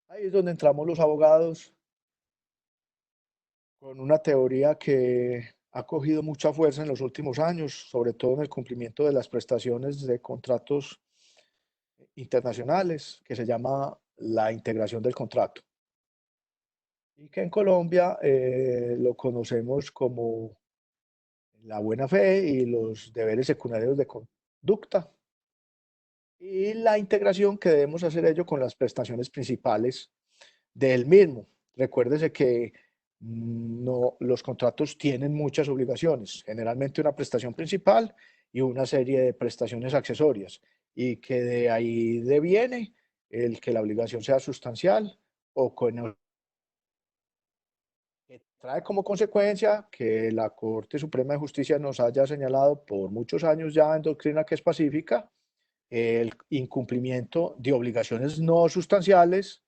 Ahí es donde entramos los abogados con una teoría que ha cogido mucha fuerza en los últimos años, sobre todo en el cumplimiento de las prestaciones de contratos internacionales, que se llama la integración del contrato. Y que en Colombia lo conocemos como la buena fe y los deberes secundarios de conducta. Y la integración que debemos hacer ello con las prestaciones principales del mismo. Recuérdese que no, los contratos tienen muchas obligaciones, generalmente una prestación principal y una serie de prestaciones accesorias, y que de ahí deviene el que la obligación sea sustancial o con que trae como consecuencia que la Corte Suprema de Justicia nos haya señalado por muchos años ya en doctrina que es pacífica el incumplimiento de obligaciones no sustanciales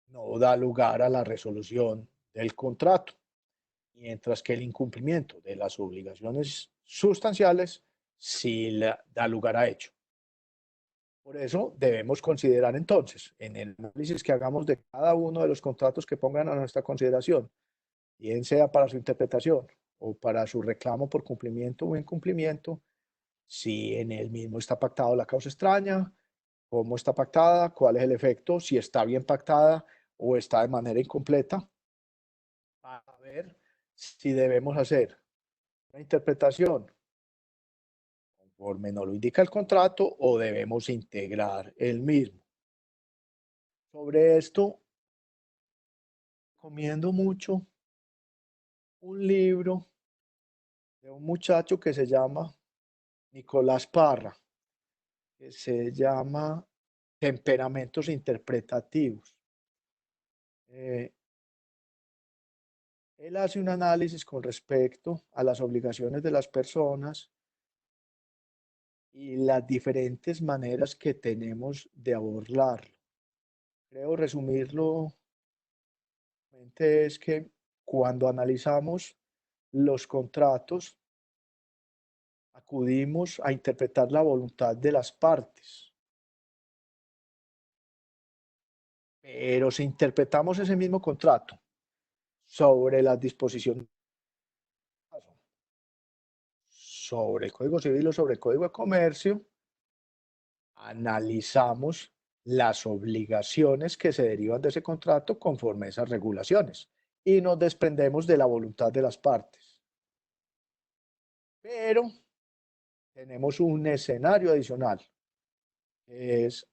no da lugar a la resolución del contrato, mientras que el incumplimiento de las obligaciones sustanciales sí da lugar a hecho. Por eso debemos considerar entonces, en el análisis que hagamos de cada uno de los contratos que pongan a nuestra consideración, bien sea para su interpretación o para su reclamo por cumplimiento o incumplimiento, si en el mismo está pactado la causa extraña, cómo está pactada, cuál es el efecto, si está bien pactada o está de manera incompleta, para ver si debemos hacer una interpretación conforme nos lo indica el contrato o debemos integrar el mismo. Sobre esto, recomiendo mucho un libro de un muchacho que se llama Nicolás Parra, que se llama Temperamentos Interpretativos. Él hace un análisis con respecto a las obligaciones de las personas y las diferentes maneras que tenemos de abordarlo. Creo resumirlo es que cuando analizamos los contratos, acudimos a interpretar la voluntad de las partes. Pero si interpretamos ese mismo contrato sobre las disposiciones, sobre el Código Civil o sobre el Código de Comercio, analizamos las obligaciones que se derivan de ese contrato conforme a esas regulaciones y nos desprendemos de la voluntad de las partes. Pero tenemos un escenario adicional, que es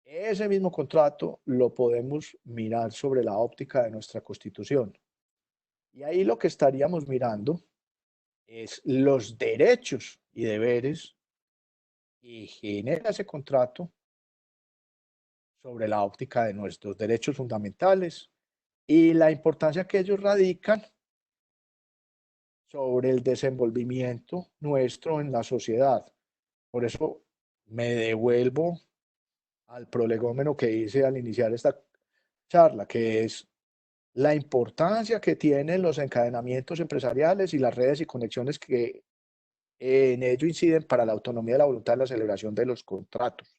ese mismo contrato lo podemos mirar sobre la óptica de nuestra Constitución. Y ahí lo que estaríamos mirando es los derechos y deberes que genera ese contrato sobre la óptica de nuestros derechos fundamentales y la importancia que ellos radican sobre el desenvolvimiento nuestro en la sociedad. Por eso me devuelvo al prolegómeno que hice al iniciar esta charla, que es la importancia que tienen los encadenamientos empresariales y las redes y conexiones que en ello inciden para la autonomía de la voluntad y la celebración de los contratos.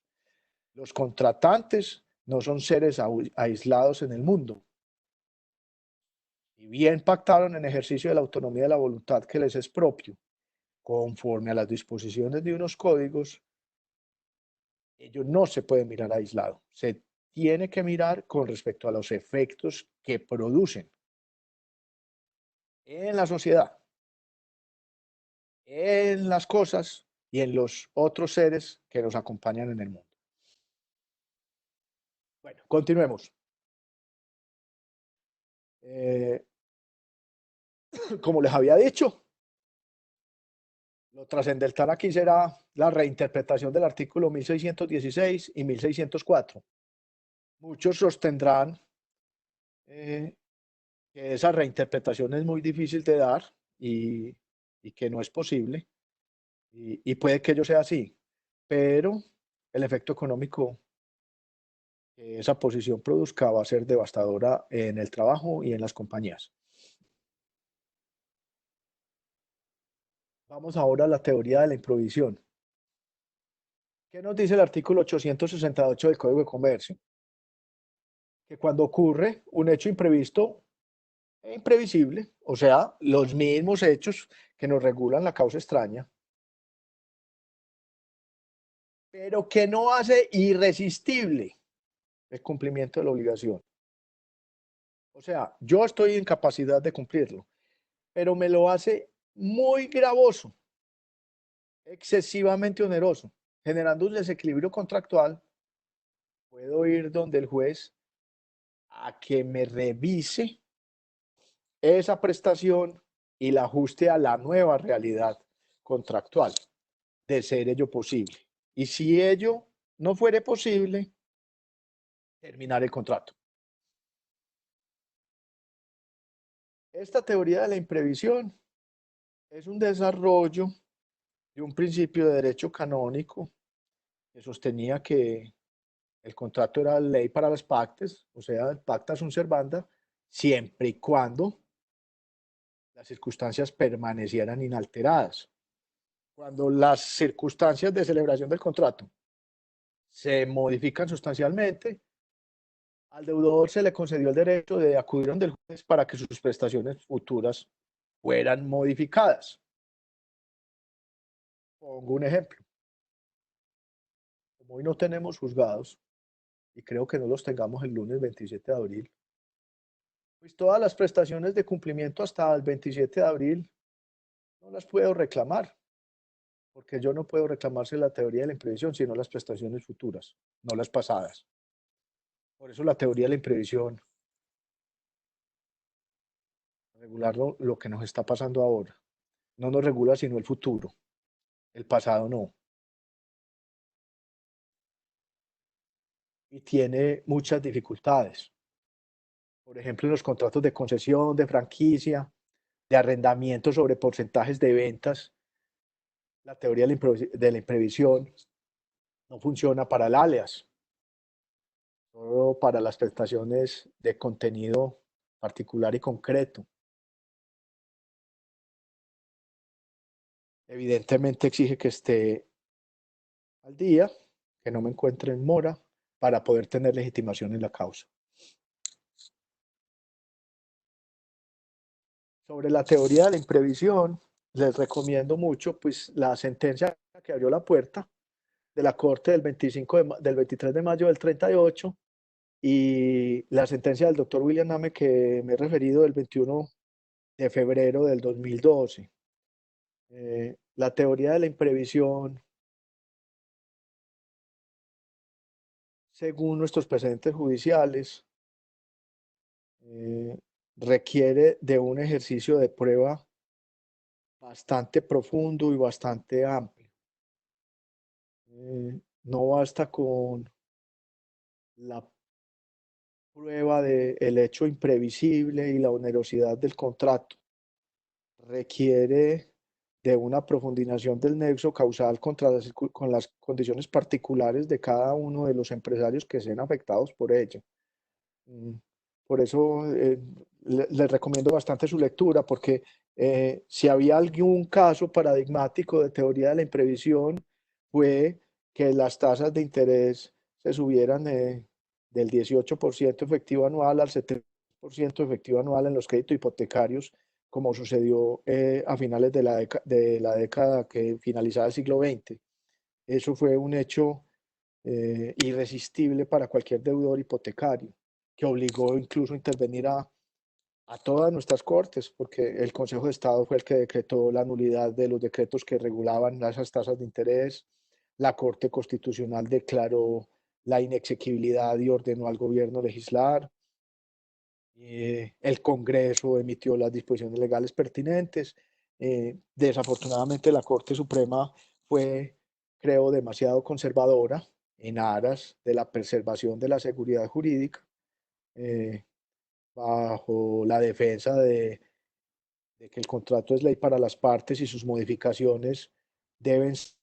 Los contratantes no son seres aislados en el mundo. Y bien pactaron en ejercicio de la autonomía de la voluntad que les es propio, conforme a las disposiciones de unos códigos, ello no se puede mirar aislado. Se tiene que mirar con respecto a los efectos que producen en la sociedad, en las cosas y en los otros seres que nos acompañan en el mundo. Bueno, continuemos. Como les había dicho, lo trascendental aquí será la reinterpretación del artículo 1616 y 1604. Muchos sostendrán que esa reinterpretación es muy difícil de dar y que no es posible, y puede que ello sea así, pero el efecto económico que esa posición produzca va a ser devastadora en el trabajo y en las compañías. Vamos ahora a la teoría de la improvisión. ¿Qué nos dice el artículo 868 del Código de Comercio? Que cuando ocurre un hecho imprevisto e imprevisible, o sea, los mismos hechos que nos regulan la causa extraña, pero que no hace irresistible el cumplimiento de la obligación. O sea, yo estoy en capacidad de cumplirlo, pero me lo hace muy gravoso, excesivamente oneroso, generando un desequilibrio contractual. Puedo ir donde el juez a que me revise esa prestación y la ajuste a la nueva realidad contractual, de ser ello posible. Y si ello no fuere posible, terminar el contrato. Esta teoría de la imprevisión es un desarrollo de un principio de derecho canónico que sostenía que el contrato era ley para las partes, o sea, el pacta sunt servanda, siempre y cuando las circunstancias permanecieran inalteradas. Cuando las circunstancias de celebración del contrato se modifican sustancialmente, al deudor se le concedió el derecho de acudir ante el juez para que sus prestaciones futuras fueran modificadas. Pongo un ejemplo. Como hoy no tenemos juzgados, y creo que no los tengamos el lunes 27 de abril, pues todas las prestaciones de cumplimiento hasta el 27 de abril no las puedo reclamar, porque yo no puedo reclamarse la teoría de la imprevisión, sino las prestaciones futuras, no las pasadas. Por eso la teoría de la imprevisión, regular lo que nos está pasando ahora, no nos regula sino el futuro, el pasado no. Y tiene muchas dificultades. Por ejemplo, en los contratos de concesión, de franquicia, de arrendamiento sobre porcentajes de ventas, la teoría de la imprevisión no funciona para el alias, solo para las prestaciones de contenido particular y concreto. Evidentemente exige que esté al día, que no me encuentre en mora, para poder tener legitimación en la causa. Sobre la teoría de la imprevisión, les recomiendo mucho pues, la sentencia que abrió la puerta de la Corte del 23 de mayo del 38 y la sentencia del doctor William Name que me he referido del 21 de febrero del 2012. La teoría de la imprevisión, según nuestros precedentes judiciales, requiere de un ejercicio de prueba bastante profundo y bastante amplio. No basta con la prueba del hecho imprevisible y la onerosidad del contrato. Requiere de una profundización del nexo causal con las condiciones particulares de cada uno de los empresarios que sean afectados por ello. Por eso les recomiendo bastante su lectura, porque si había algún caso paradigmático de teoría de la imprevisión, fue que las tasas de interés se subieran del 18% efectivo anual al 70% efectivo anual en los créditos hipotecarios, como sucedió a finales de la década que finalizaba el siglo XX. Eso fue un hecho irresistible para cualquier deudor hipotecario, que obligó incluso a intervenir a todas nuestras cortes, porque el Consejo de Estado fue el que decretó la nulidad de los decretos que regulaban esas tasas de interés. La Corte Constitucional declaró la inexequibilidad y ordenó al gobierno legislar. El Congreso emitió las disposiciones legales pertinentes. Desafortunadamente la Corte Suprema fue, creo, demasiado conservadora en aras de la preservación de la seguridad jurídica, bajo la defensa de que el contrato es ley para las partes y sus modificaciones deben ser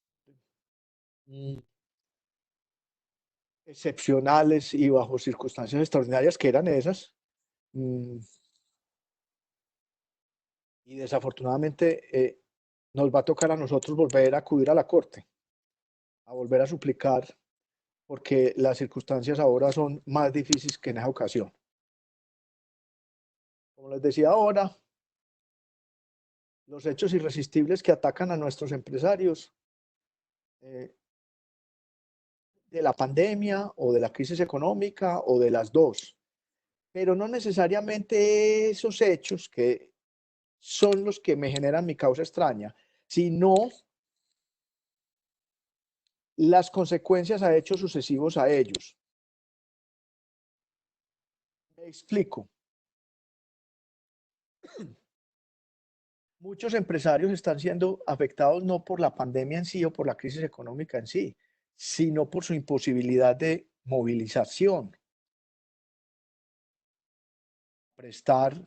excepcionales y bajo circunstancias extraordinarias, que eran esas. Y desafortunadamente nos va a tocar a nosotros volver a acudir a la Corte, a volver a suplicar, porque las circunstancias ahora son más difíciles que en esa ocasión. Como les decía ahora, los hechos irresistibles que atacan a nuestros empresarios de la pandemia o de la crisis económica o de las dos, pero no necesariamente esos hechos que son los que me generan mi causa extraña, sino las consecuencias a hechos sucesivos a ellos. Me explico. Muchos empresarios están siendo afectados no por la pandemia en sí o por la crisis económica en sí, sino por su imposibilidad de movilización, prestar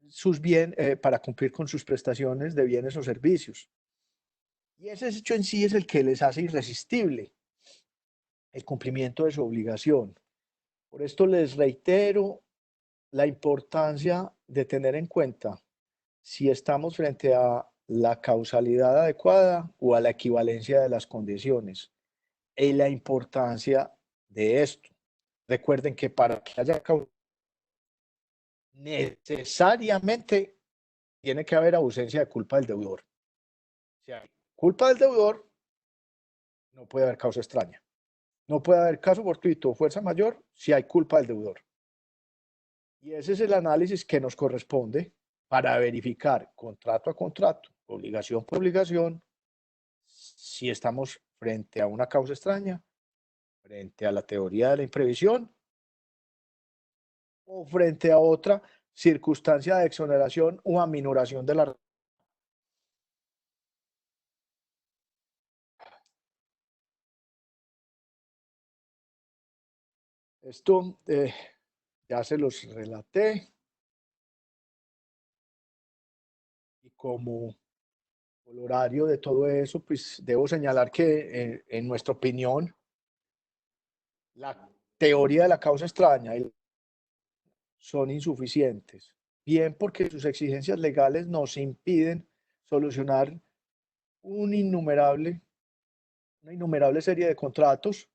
sus bienes para cumplir con sus prestaciones de bienes o servicios. Y ese hecho en sí es el que les hace irresistible el cumplimiento de su obligación. Por esto les reitero la importancia de tener en cuenta si estamos frente a la causalidad adecuada o a la equivalencia de las condiciones y la importancia de esto. Recuerden que para que haya causalidad, necesariamente tiene que haber ausencia de culpa del deudor. Si hay culpa del deudor, no puede haber causa extraña. No puede haber caso fortuito o fuerza mayor si hay culpa del deudor. Y ese es el análisis que nos corresponde para verificar contrato a contrato, obligación por obligación, si estamos frente a una causa extraña, frente a la teoría de la imprevisión o frente a otra circunstancia de exoneración o aminoración de la. Esto ya se los relaté y como horario de todo eso, pues debo señalar que en nuestra opinión la teoría de la causa extraña son insuficientes, bien porque sus exigencias legales nos impiden solucionar una innumerable serie de contratos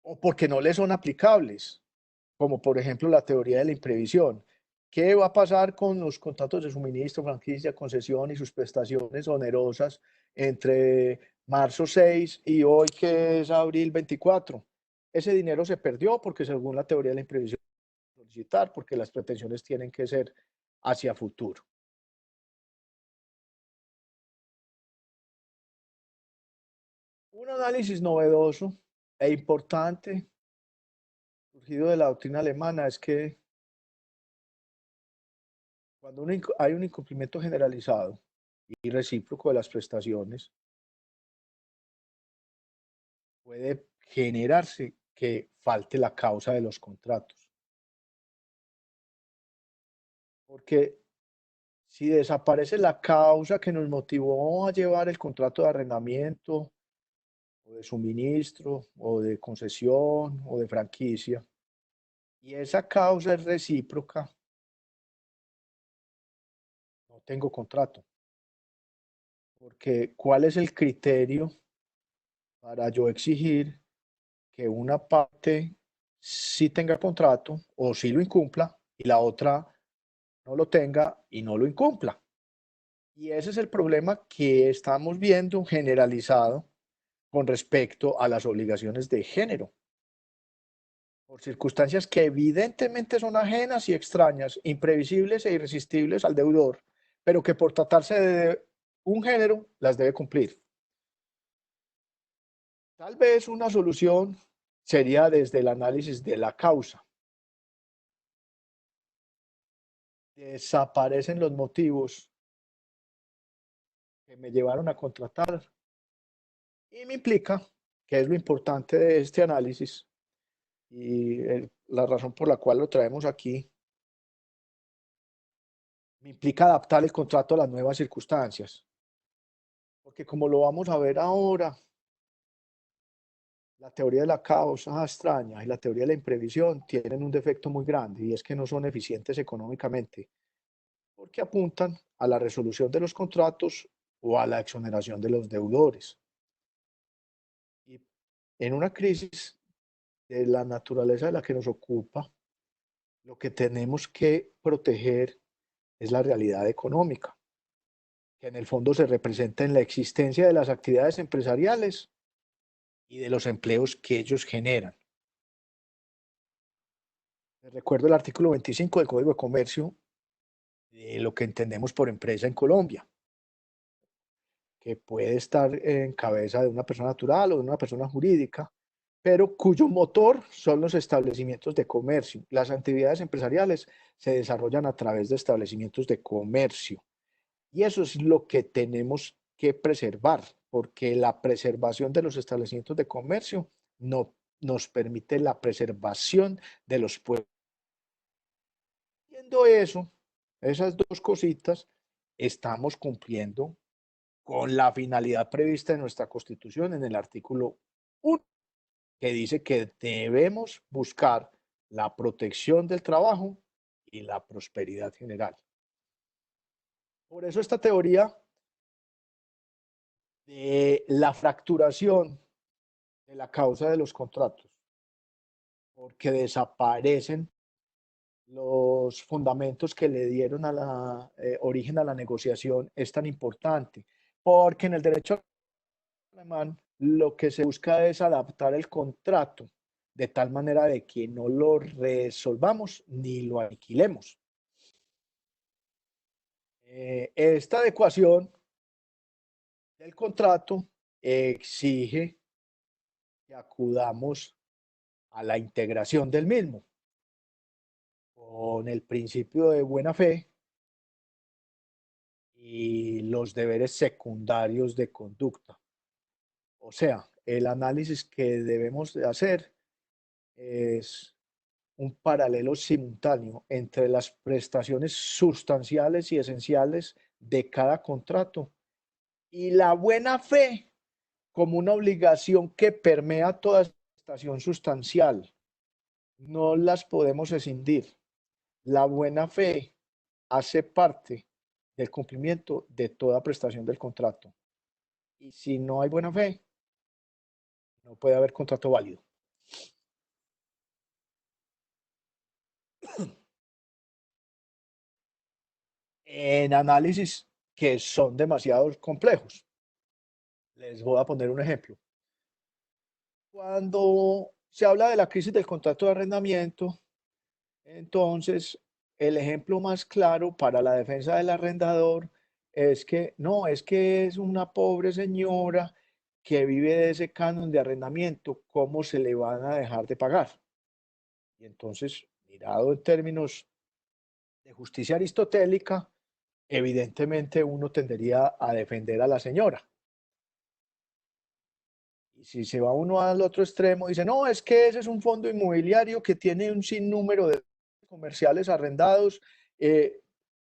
o porque no les son aplicables, como por ejemplo la teoría de la imprevisión. ¿Qué va a pasar con los contratos de suministro, franquicia, concesión y sus prestaciones onerosas entre marzo 6 y hoy que es abril 24? Ese dinero se perdió porque según la teoría de la imprevisión solicitar, porque las pretensiones tienen que ser hacia futuro. Un análisis novedoso e importante surgido de la doctrina alemana es que cuando hay un incumplimiento generalizado y recíproco de las prestaciones, puede generarse que falte la causa de los contratos. Porque si desaparece la causa que nos motivó a llevar el contrato de arrendamiento, o de suministro, o de concesión, o de franquicia, y esa causa es recíproca, no tengo contrato. Porque ¿cuál es el criterio para yo exigir que una parte sí tenga contrato o sí lo incumpla y la otra no lo tenga y no lo incumpla? Y ese es el problema que estamos viendo generalizado con respecto a las obligaciones de género, por circunstancias que evidentemente son ajenas y extrañas, imprevisibles e irresistibles al deudor, pero que por tratarse de un género las debe cumplir. Tal vez una solución sería desde el análisis de la causa. Desaparecen los motivos que me llevaron a contratar y me implica, que es lo importante de este análisis y la razón por la cual lo traemos aquí, me implica adaptar el contrato a las nuevas circunstancias. Porque como lo vamos a ver ahora, la teoría de la causa extraña y la teoría de la imprevisión tienen un defecto muy grande y es que no son eficientes económicamente, porque apuntan a la resolución de los contratos o a la exoneración de los deudores. Y en una crisis de la naturaleza de la que nos ocupa, lo que tenemos que proteger es la realidad económica, que en el fondo se representa en la existencia de las actividades empresariales y de los empleos que ellos generan. Les recuerdo el artículo 25 del Código de Comercio de lo que entendemos por empresa en Colombia, que puede estar en cabeza de una persona natural o de una persona jurídica, pero cuyo motor son los establecimientos de comercio. Las actividades empresariales se desarrollan a través de establecimientos de comercio. Y eso es lo que tenemos que preservar, porque la preservación de los establecimientos de comercio no nos permite la preservación de los pueblos. Viendo eso, esas dos cositas, estamos cumpliendo con la finalidad prevista en nuestra Constitución en el artículo 1, que dice que debemos buscar la protección del trabajo y la prosperidad general. Por eso esta teoría de la fracturación de la causa de los contratos, porque desaparecen los fundamentos que le dieron a origen a la negociación, es tan importante, porque en el derecho alemán lo que se busca es adaptar el contrato de tal manera de que no lo resolvamos ni lo aniquilemos. Esta adecuación del contrato exige que acudamos a la integración del mismo con el principio de buena fe y los deberes secundarios de conducta. O sea, el análisis que debemos de hacer es un paralelo simultáneo entre las prestaciones sustanciales y esenciales de cada contrato y la buena fe como una obligación que permea toda prestación sustancial. No las podemos escindir. La buena fe hace parte del cumplimiento de toda prestación del contrato. Y si no hay buena fe, no puede haber contrato válido. en análisis que son demasiado complejos. Les voy a poner un ejemplo. Cuando se habla de la crisis del contrato de arrendamiento, entonces el ejemplo más claro para la defensa del arrendador es que no, es que es una pobre señora que vive de ese canon de arrendamiento, ¿cómo se le van a dejar de pagar? Y entonces, mirado en términos de justicia aristotélica, evidentemente uno tendería a defender a la señora. Y si se va uno al otro extremo, dice, no, es que ese es un fondo inmobiliario que tiene un sinnúmero de comerciales arrendados,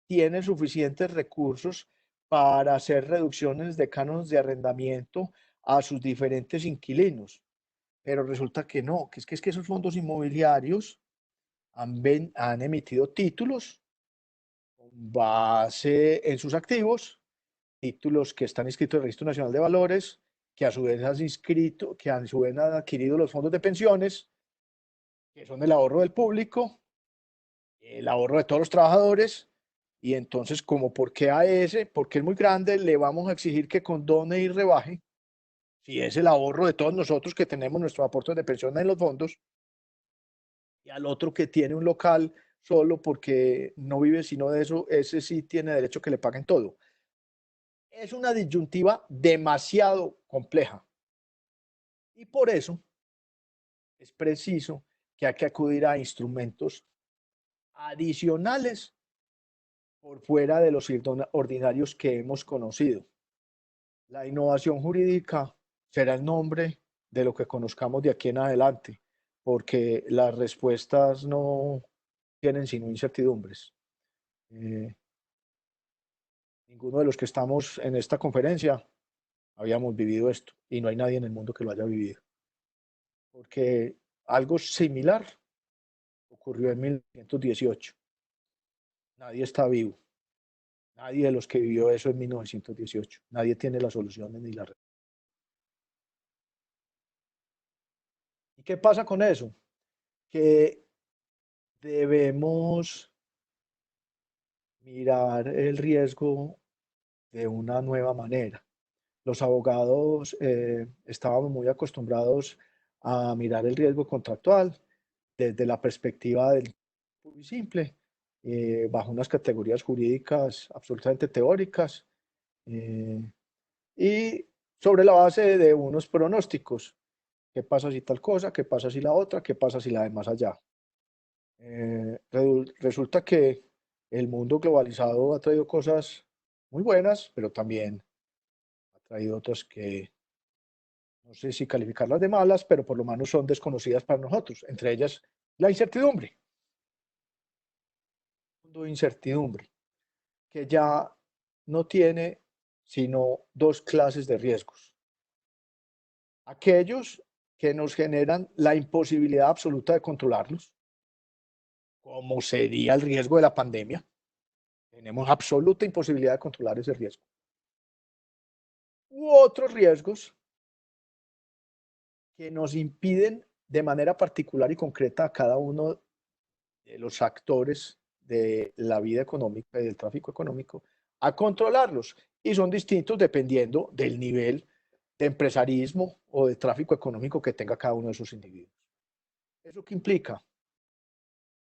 tiene suficientes recursos para hacer reducciones de cánones de arrendamiento a sus diferentes inquilinos. Pero resulta que no, que es que esos fondos inmobiliarios han emitido títulos con base en sus activos, títulos que están inscritos en el Registro Nacional de Valores, que a su vez han adquirido los fondos de pensiones, que son el ahorro del público, el ahorro de todos los trabajadores, y entonces, como por qué a ese, porque es muy grande, le vamos a exigir que condone y rebaje, si es el ahorro de todos nosotros que tenemos nuestros aportes de pensión en los fondos, y al otro que tiene un local solo porque no vive sino de eso, ese sí tiene derecho a que le paguen todo. Es una disyuntiva demasiado compleja. Y por eso es preciso que hay que acudir a instrumentos adicionales por fuera de los ordinarios que hemos conocido. La innovación jurídica será el nombre de lo que conozcamos de aquí en adelante, porque las respuestas no tienen sino incertidumbres. Ninguno de los que estamos en esta conferencia habíamos vivido esto y no hay nadie en el mundo que lo haya vivido. Porque algo similar ocurrió en 1918. Nadie está vivo. Nadie de los que vivió eso en 1918. Nadie tiene las soluciones ni la respuesta. ¿Y qué pasa con eso? Que debemos mirar el riesgo de una nueva manera. Los abogados estábamos muy acostumbrados a mirar el riesgo contractual desde la perspectiva del muy simple, bajo unas categorías jurídicas absolutamente teóricas y sobre la base de unos pronósticos. ¿Qué pasa si tal cosa? ¿Qué pasa si la otra? ¿Qué pasa si la de más allá? Resulta que el mundo globalizado ha traído cosas muy buenas, pero también ha traído otras que no sé si calificarlas de malas, pero por lo menos son desconocidas para nosotros, entre ellas la incertidumbre. Un mundo de incertidumbre que ya no tiene sino dos clases de riesgos. Aquellos que nos generan la imposibilidad absoluta de controlarlos, como sería el riesgo de la pandemia. Tenemos absoluta imposibilidad de controlar ese riesgo. U otros riesgos que nos impiden de manera particular y concreta a cada uno de los actores de la vida económica y del tráfico económico a controlarlos. Y son distintos dependiendo del nivel de empresarismo o de tráfico económico que tenga cada uno de esos individuos. ¿Eso qué implica?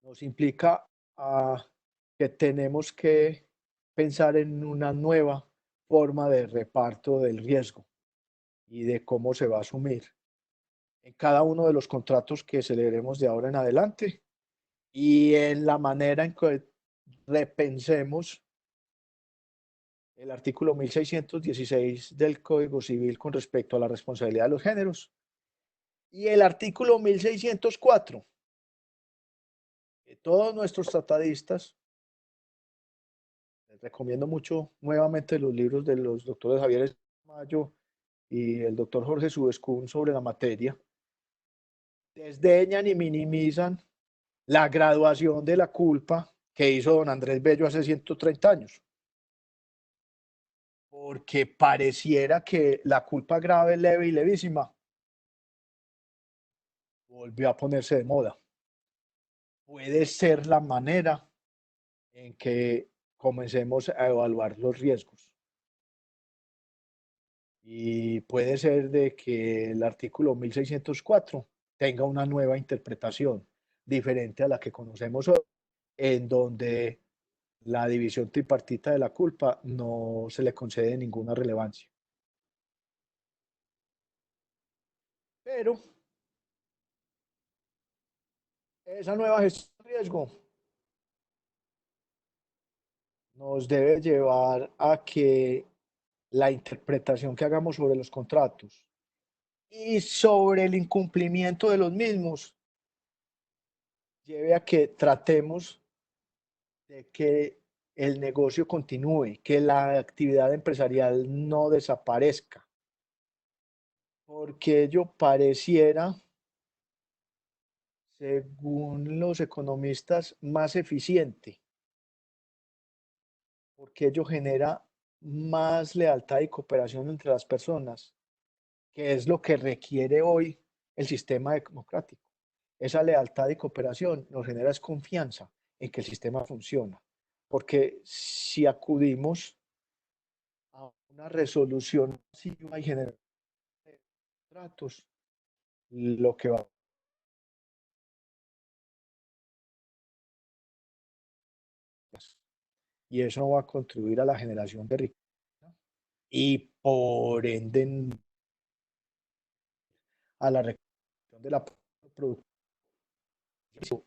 Nos implica que tenemos que pensar en una nueva forma de reparto del riesgo y de cómo se va a asumir en cada uno de los contratos que celebremos de ahora en adelante y en la manera en que repensemos el artículo 1616 del Código Civil con respecto a la responsabilidad de los géneros y el artículo 1604 que todos nuestros tratadistas, les recomiendo mucho nuevamente los libros de los doctores Javier Mayo y el doctor Jorge Subescún sobre la materia, desdeñan y minimizan la graduación de la culpa que hizo don Andrés Bello hace 130 años. Porque pareciera que la culpa grave, leve y levísima volvió a ponerse de moda. Puede ser la manera en que comencemos a evaluar los riesgos. Y puede ser de que el artículo 1604 tenga una nueva interpretación diferente a la que conocemos hoy, en donde la división tripartita de la culpa no se le concede ninguna relevancia. Pero esa nueva gestión de riesgo nos debe llevar a que la interpretación que hagamos sobre los contratos y sobre el incumplimiento de los mismos lleve a que tratemos de que el negocio continúe, que la actividad empresarial no desaparezca, porque ello pareciera, según los economistas, más eficiente, porque ello genera más lealtad y cooperación entre las personas, que es lo que requiere hoy el sistema democrático. Esa lealtad y cooperación nos genera confianza en que el sistema funciona, porque si acudimos a una resolución masiva y general de contratos, lo que va y eso no va a contribuir a la generación de riqueza y por ende a la recuperación de la producción,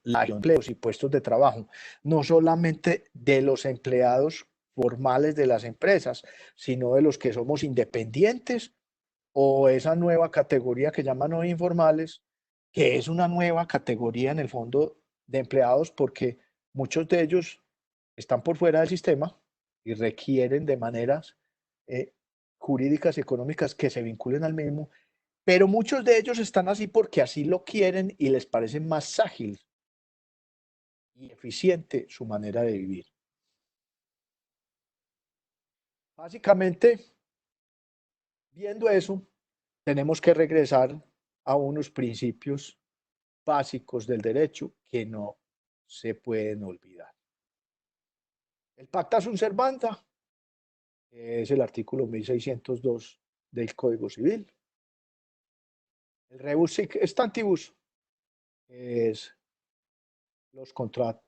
la empleos y puestos de trabajo, no solamente de los empleados formales de las empresas, sino de los que somos independientes o esa nueva categoría que llaman no informales, que es una nueva categoría en el fondo de empleados porque muchos de ellos están por fuera del sistema y requieren de maneras jurídicas y económicas que se vinculen al mismo, pero muchos de ellos están así porque así lo quieren y les parece más ágil y eficiente su manera de vivir. Básicamente, viendo eso, tenemos que regresar a unos principios básicos del derecho que no se pueden olvidar. El pacta sunt servanda es el artículo 1602 del Código Civil. El rebus sic stantibus es los contratos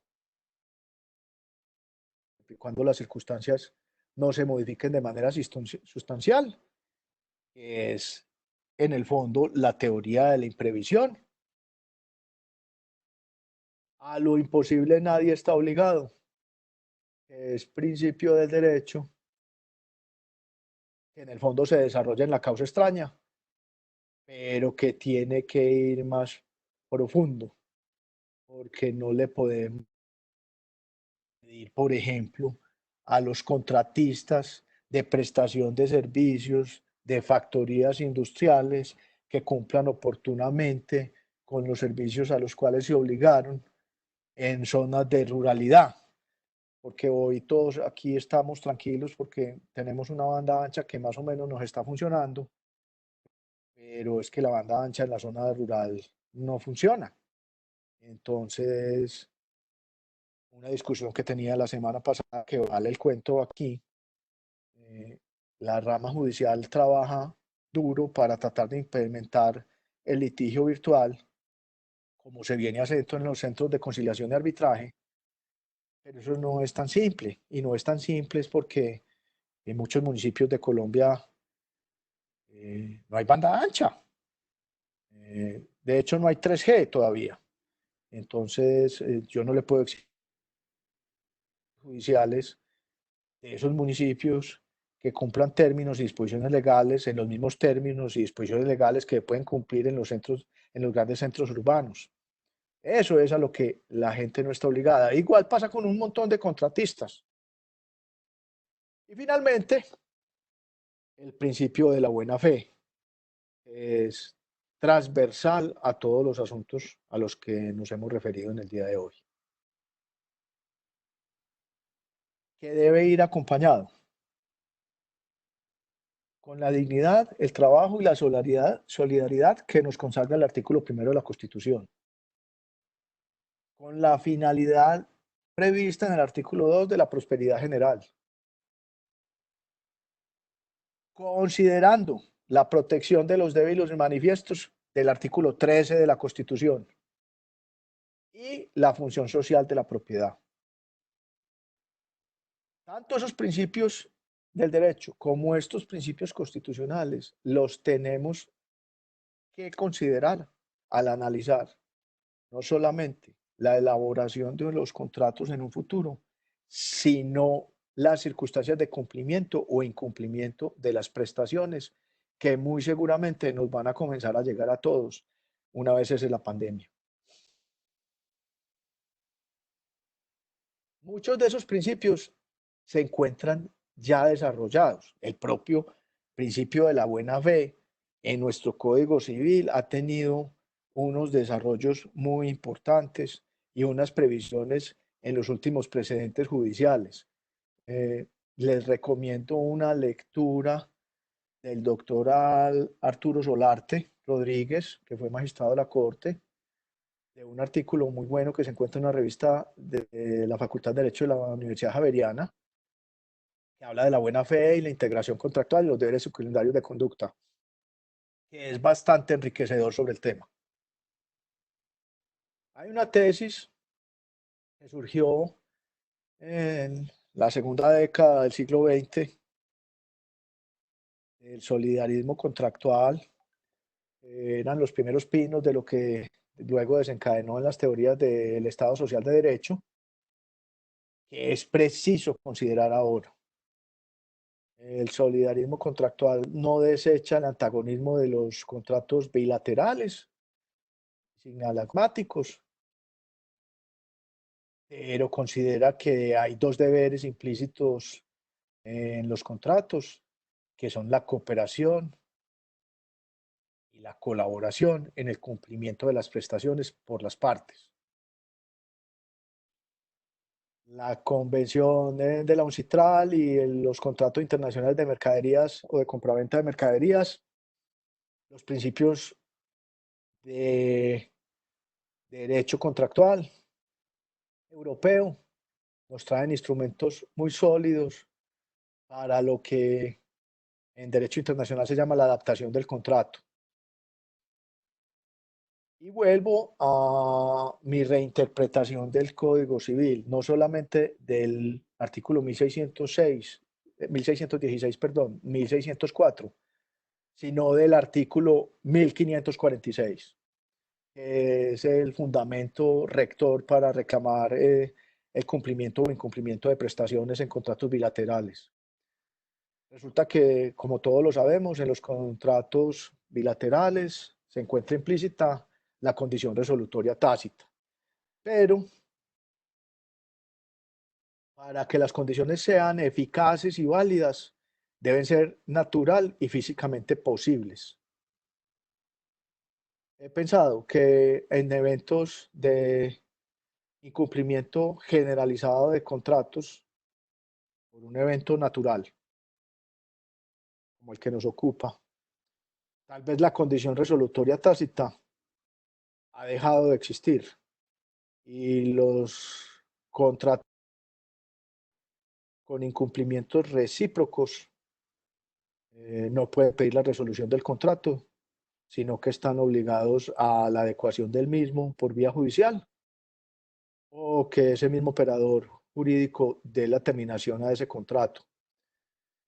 cuando las circunstancias no se modifiquen de manera sustancial, que es en el fondo la teoría de la imprevisión. A lo imposible nadie está obligado. Es principio del derecho que en el fondo se desarrolla en la causa extraña, pero que tiene que ir más profundo, porque no le podemos pedir, por ejemplo, a los contratistas de prestación de servicios, de factorías industriales, que cumplan oportunamente con los servicios a los cuales se obligaron en zonas de ruralidad, porque hoy todos aquí estamos tranquilos porque tenemos una banda ancha que más o menos nos está funcionando, pero es que la banda ancha en la zona rural no funciona. Entonces, una discusión que tenía la semana pasada, que vale el cuento aquí, la rama judicial trabaja duro para tratar de implementar el litigio virtual, como se viene haciendo en los centros de conciliación y arbitraje, pero eso no es tan simple, y no es tan simple es porque en muchos municipios de Colombia no hay banda ancha. De hecho, no hay 3G todavía. Entonces, yo no le puedo exigir judiciales de esos municipios que cumplan términos y disposiciones legales en los mismos términos y disposiciones legales que pueden cumplir en los centros, en los grandes centros urbanos. Eso es a lo que la gente no está obligada. Igual pasa con un montón de contratistas. Y finalmente, el principio de la buena fe es transversal a todos los asuntos a los que nos hemos referido en el día de hoy, que debe ir acompañado con la dignidad, el trabajo y la solidaridad que nos consagra el artículo 1 de la Constitución, con la finalidad prevista en el artículo 2 de la Prosperidad General, considerando la protección de los débiles y manifiestos del artículo 13 de la Constitución y la función social de la propiedad. Tanto esos principios del derecho como estos principios constitucionales los tenemos que considerar al analizar no solamente la elaboración de los contratos en un futuro, sino las circunstancias de cumplimiento o incumplimiento de las prestaciones que muy seguramente nos van a comenzar a llegar a todos una vez cese la pandemia. Muchos de esos principios se encuentran ya desarrollados. El propio principio de la buena fe en nuestro Código Civil ha tenido unos desarrollos muy importantes y unas previsiones en los últimos precedentes judiciales. Les recomiendo una lectura del doctor Arturo Solarte Rodríguez, que fue magistrado de la Corte, de un artículo muy bueno que se encuentra en una revista de la Facultad de Derecho de la Universidad Javeriana, que habla de la buena fe y la integración contractual y los deberes secundarios de conducta, que es bastante enriquecedor sobre el tema. Hay una tesis que surgió en la segunda década del siglo XX, el solidarismo contractual, eran los primeros pinos de lo que luego desencadenó en las teorías del Estado Social de Derecho, que es preciso considerar ahora. El solidarismo contractual no desecha el antagonismo de los contratos bilaterales, sinalagmáticos, pero considera que hay dos deberes implícitos en los contratos, que son la cooperación y la colaboración en el cumplimiento de las prestaciones por las partes. La Convención de la UNCITRAL y los contratos internacionales de mercaderías o de compraventa de mercaderías, los principios de derecho contractual europeo, nos traen instrumentos muy sólidos para lo que en derecho internacional se llama la adaptación del contrato. Y vuelvo a mi reinterpretación del Código Civil, no solamente del artículo 1604, sino del artículo 1546, que es el fundamento rector para reclamar el cumplimiento o incumplimiento de prestaciones en contratos bilaterales. Resulta que, como todos lo sabemos, en los contratos bilaterales se encuentra implícita la condición resolutoria tácita. Pero para que las condiciones sean eficaces y válidas, deben ser natural y físicamente posibles. He pensado que en eventos de incumplimiento generalizado de contratos por un evento natural, como el que nos ocupa, tal vez la condición resolutoria tácita ha dejado de existir y los contratos con incumplimientos recíprocos no pueden pedir la resolución del contrato, sino que están obligados a la adecuación del mismo por vía judicial o que ese mismo operador jurídico dé la terminación a ese contrato.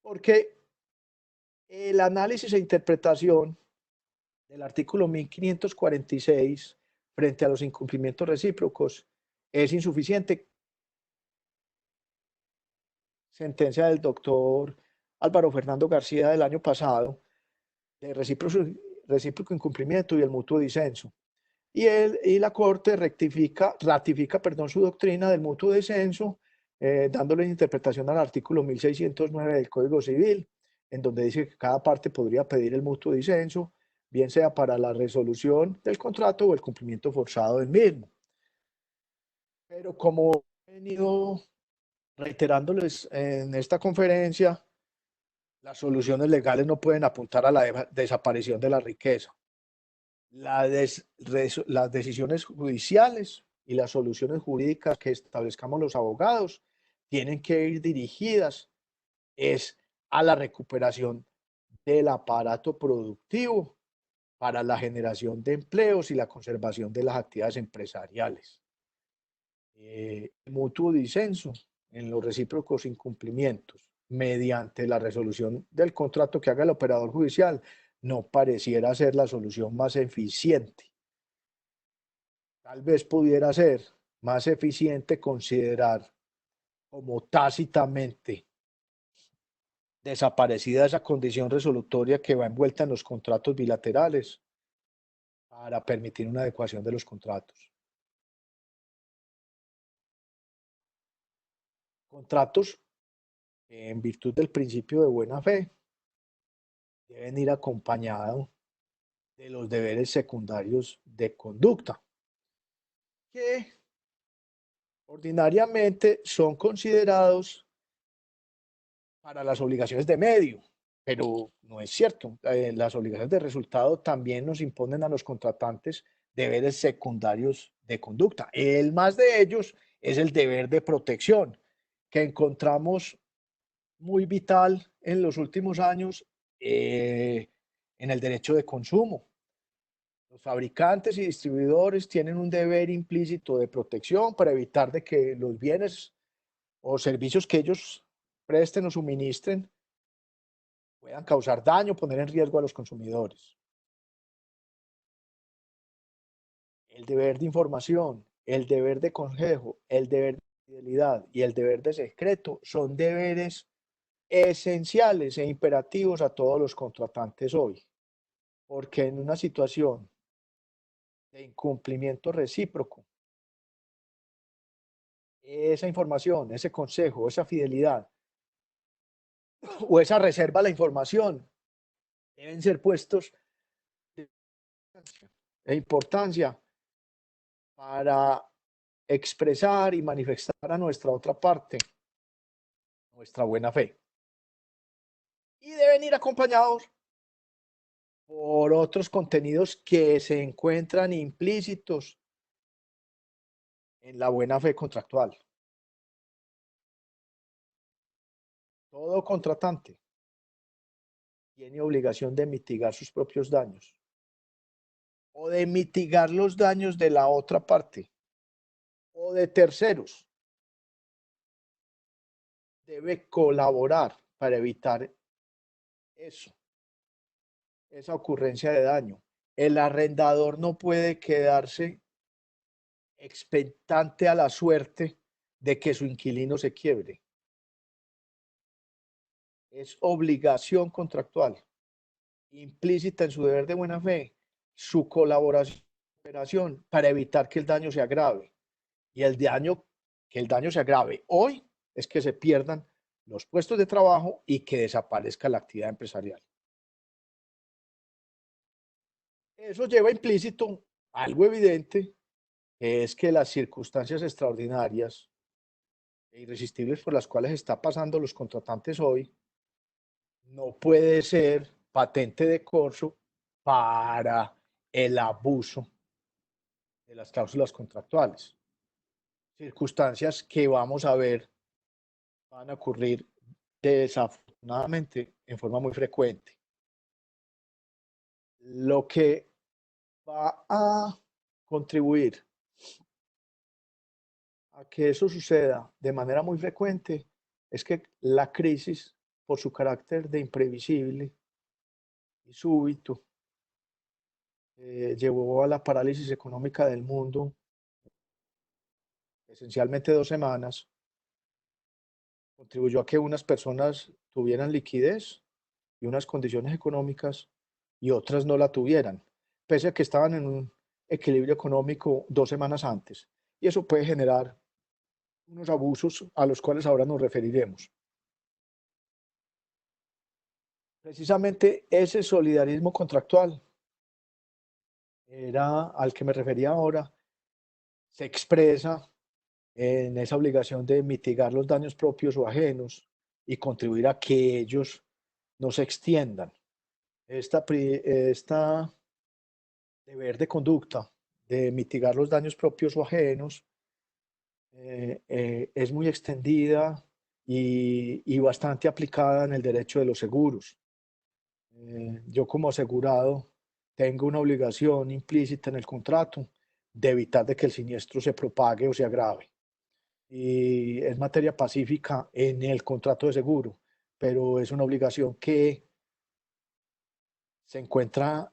Porque el análisis e interpretación del artículo 1546 frente a los incumplimientos recíprocos es insuficiente. Sentencia del doctor Álvaro Fernando García del año pasado de recíproco incumplimiento y el mutuo disenso. Y la Corte ratifica su doctrina del mutuo disenso, dándole interpretación al artículo 1609 del Código Civil, en donde dice que cada parte podría pedir el mutuo disenso, bien sea para la resolución del contrato o el cumplimiento forzado del mismo. Pero como he venido reiterándoles en esta conferencia, las soluciones legales no pueden apuntar a la desaparición de la riqueza. Las decisiones judiciales y las soluciones jurídicas que establezcamos los abogados tienen que ir dirigidas es a la recuperación del aparato productivo para la generación de empleos y la conservación de las actividades empresariales. Mutuo disenso en los recíprocos incumplimientos mediante la resolución del contrato que haga el operador judicial no pareciera ser la solución más eficiente. Tal vez pudiera ser más eficiente considerar como tácitamente desaparecida esa condición resolutoria que va envuelta en los contratos bilaterales para permitir una adecuación de los contratos. Contratos, en virtud del principio de buena fe, deben ir acompañados de los deberes secundarios de conducta, que ordinariamente son considerados para las obligaciones de medio, pero no es cierto. Las obligaciones de resultado también nos imponen a los contratantes deberes secundarios de conducta. El más de ellos es el deber de protección, que encontramos muy vital en los últimos años en el derecho de consumo. Los fabricantes y distribuidores tienen un deber implícito de protección para evitar de que los bienes o servicios que ellos presten o suministren puedan causar daño, poner en riesgo a los consumidores. El deber de información, el deber de consejo, el deber de fidelidad y el deber de secreto son deberes esenciales e imperativos a todos los contratantes hoy, porque en una situación de incumplimiento recíproco, esa información, ese consejo, esa fidelidad o esa reserva a la información deben ser puestos de importancia para expresar y manifestar a nuestra otra parte nuestra buena fe. Y deben ir acompañados por otros contenidos que se encuentran implícitos en la buena fe contractual. Todo contratante tiene obligación de mitigar sus propios daños o de mitigar los daños de la otra parte o de terceros. Debe colaborar para evitar eso, esa ocurrencia de daño. El arrendador no puede quedarse expectante a la suerte de que su inquilino se quiebre. Es obligación contractual, implícita en su deber de buena fe, su colaboración para evitar que el daño se agrave. Y que el daño se agrave hoy es que se pierdan los puestos de trabajo y que desaparezca la actividad empresarial. Eso lleva implícito algo evidente, que es que las circunstancias extraordinarias e irresistibles por las cuales está pasando los contratantes hoy no puede ser patente de corso para el abuso de las cláusulas contractuales. Circunstancias que vamos a ver van a ocurrir desafortunadamente en forma muy frecuente. Lo que va a contribuir a que eso suceda de manera muy frecuente es que la crisis, por su carácter de imprevisible y súbito, llevó a la parálisis económica del mundo esencialmente 2 semanas, contribuyó a que unas personas tuvieran liquidez y unas condiciones económicas y otras no la tuvieran, pese a que estaban en un equilibrio económico 2 semanas antes. Y eso puede generar unos abusos a los cuales ahora nos referiremos. Precisamente ese solidarismo contractual era al que me refería ahora, se expresa en esa obligación de mitigar los daños propios o ajenos y contribuir a que ellos no se extiendan. Esta deber de conducta de mitigar los daños propios o ajenos es muy extendida y bastante aplicada en el derecho de los seguros. Yo como asegurado tengo una obligación implícita en el contrato de evitar de que el siniestro se propague o se agrave. Y es materia pacífica en el contrato de seguro, pero es una obligación que se encuentra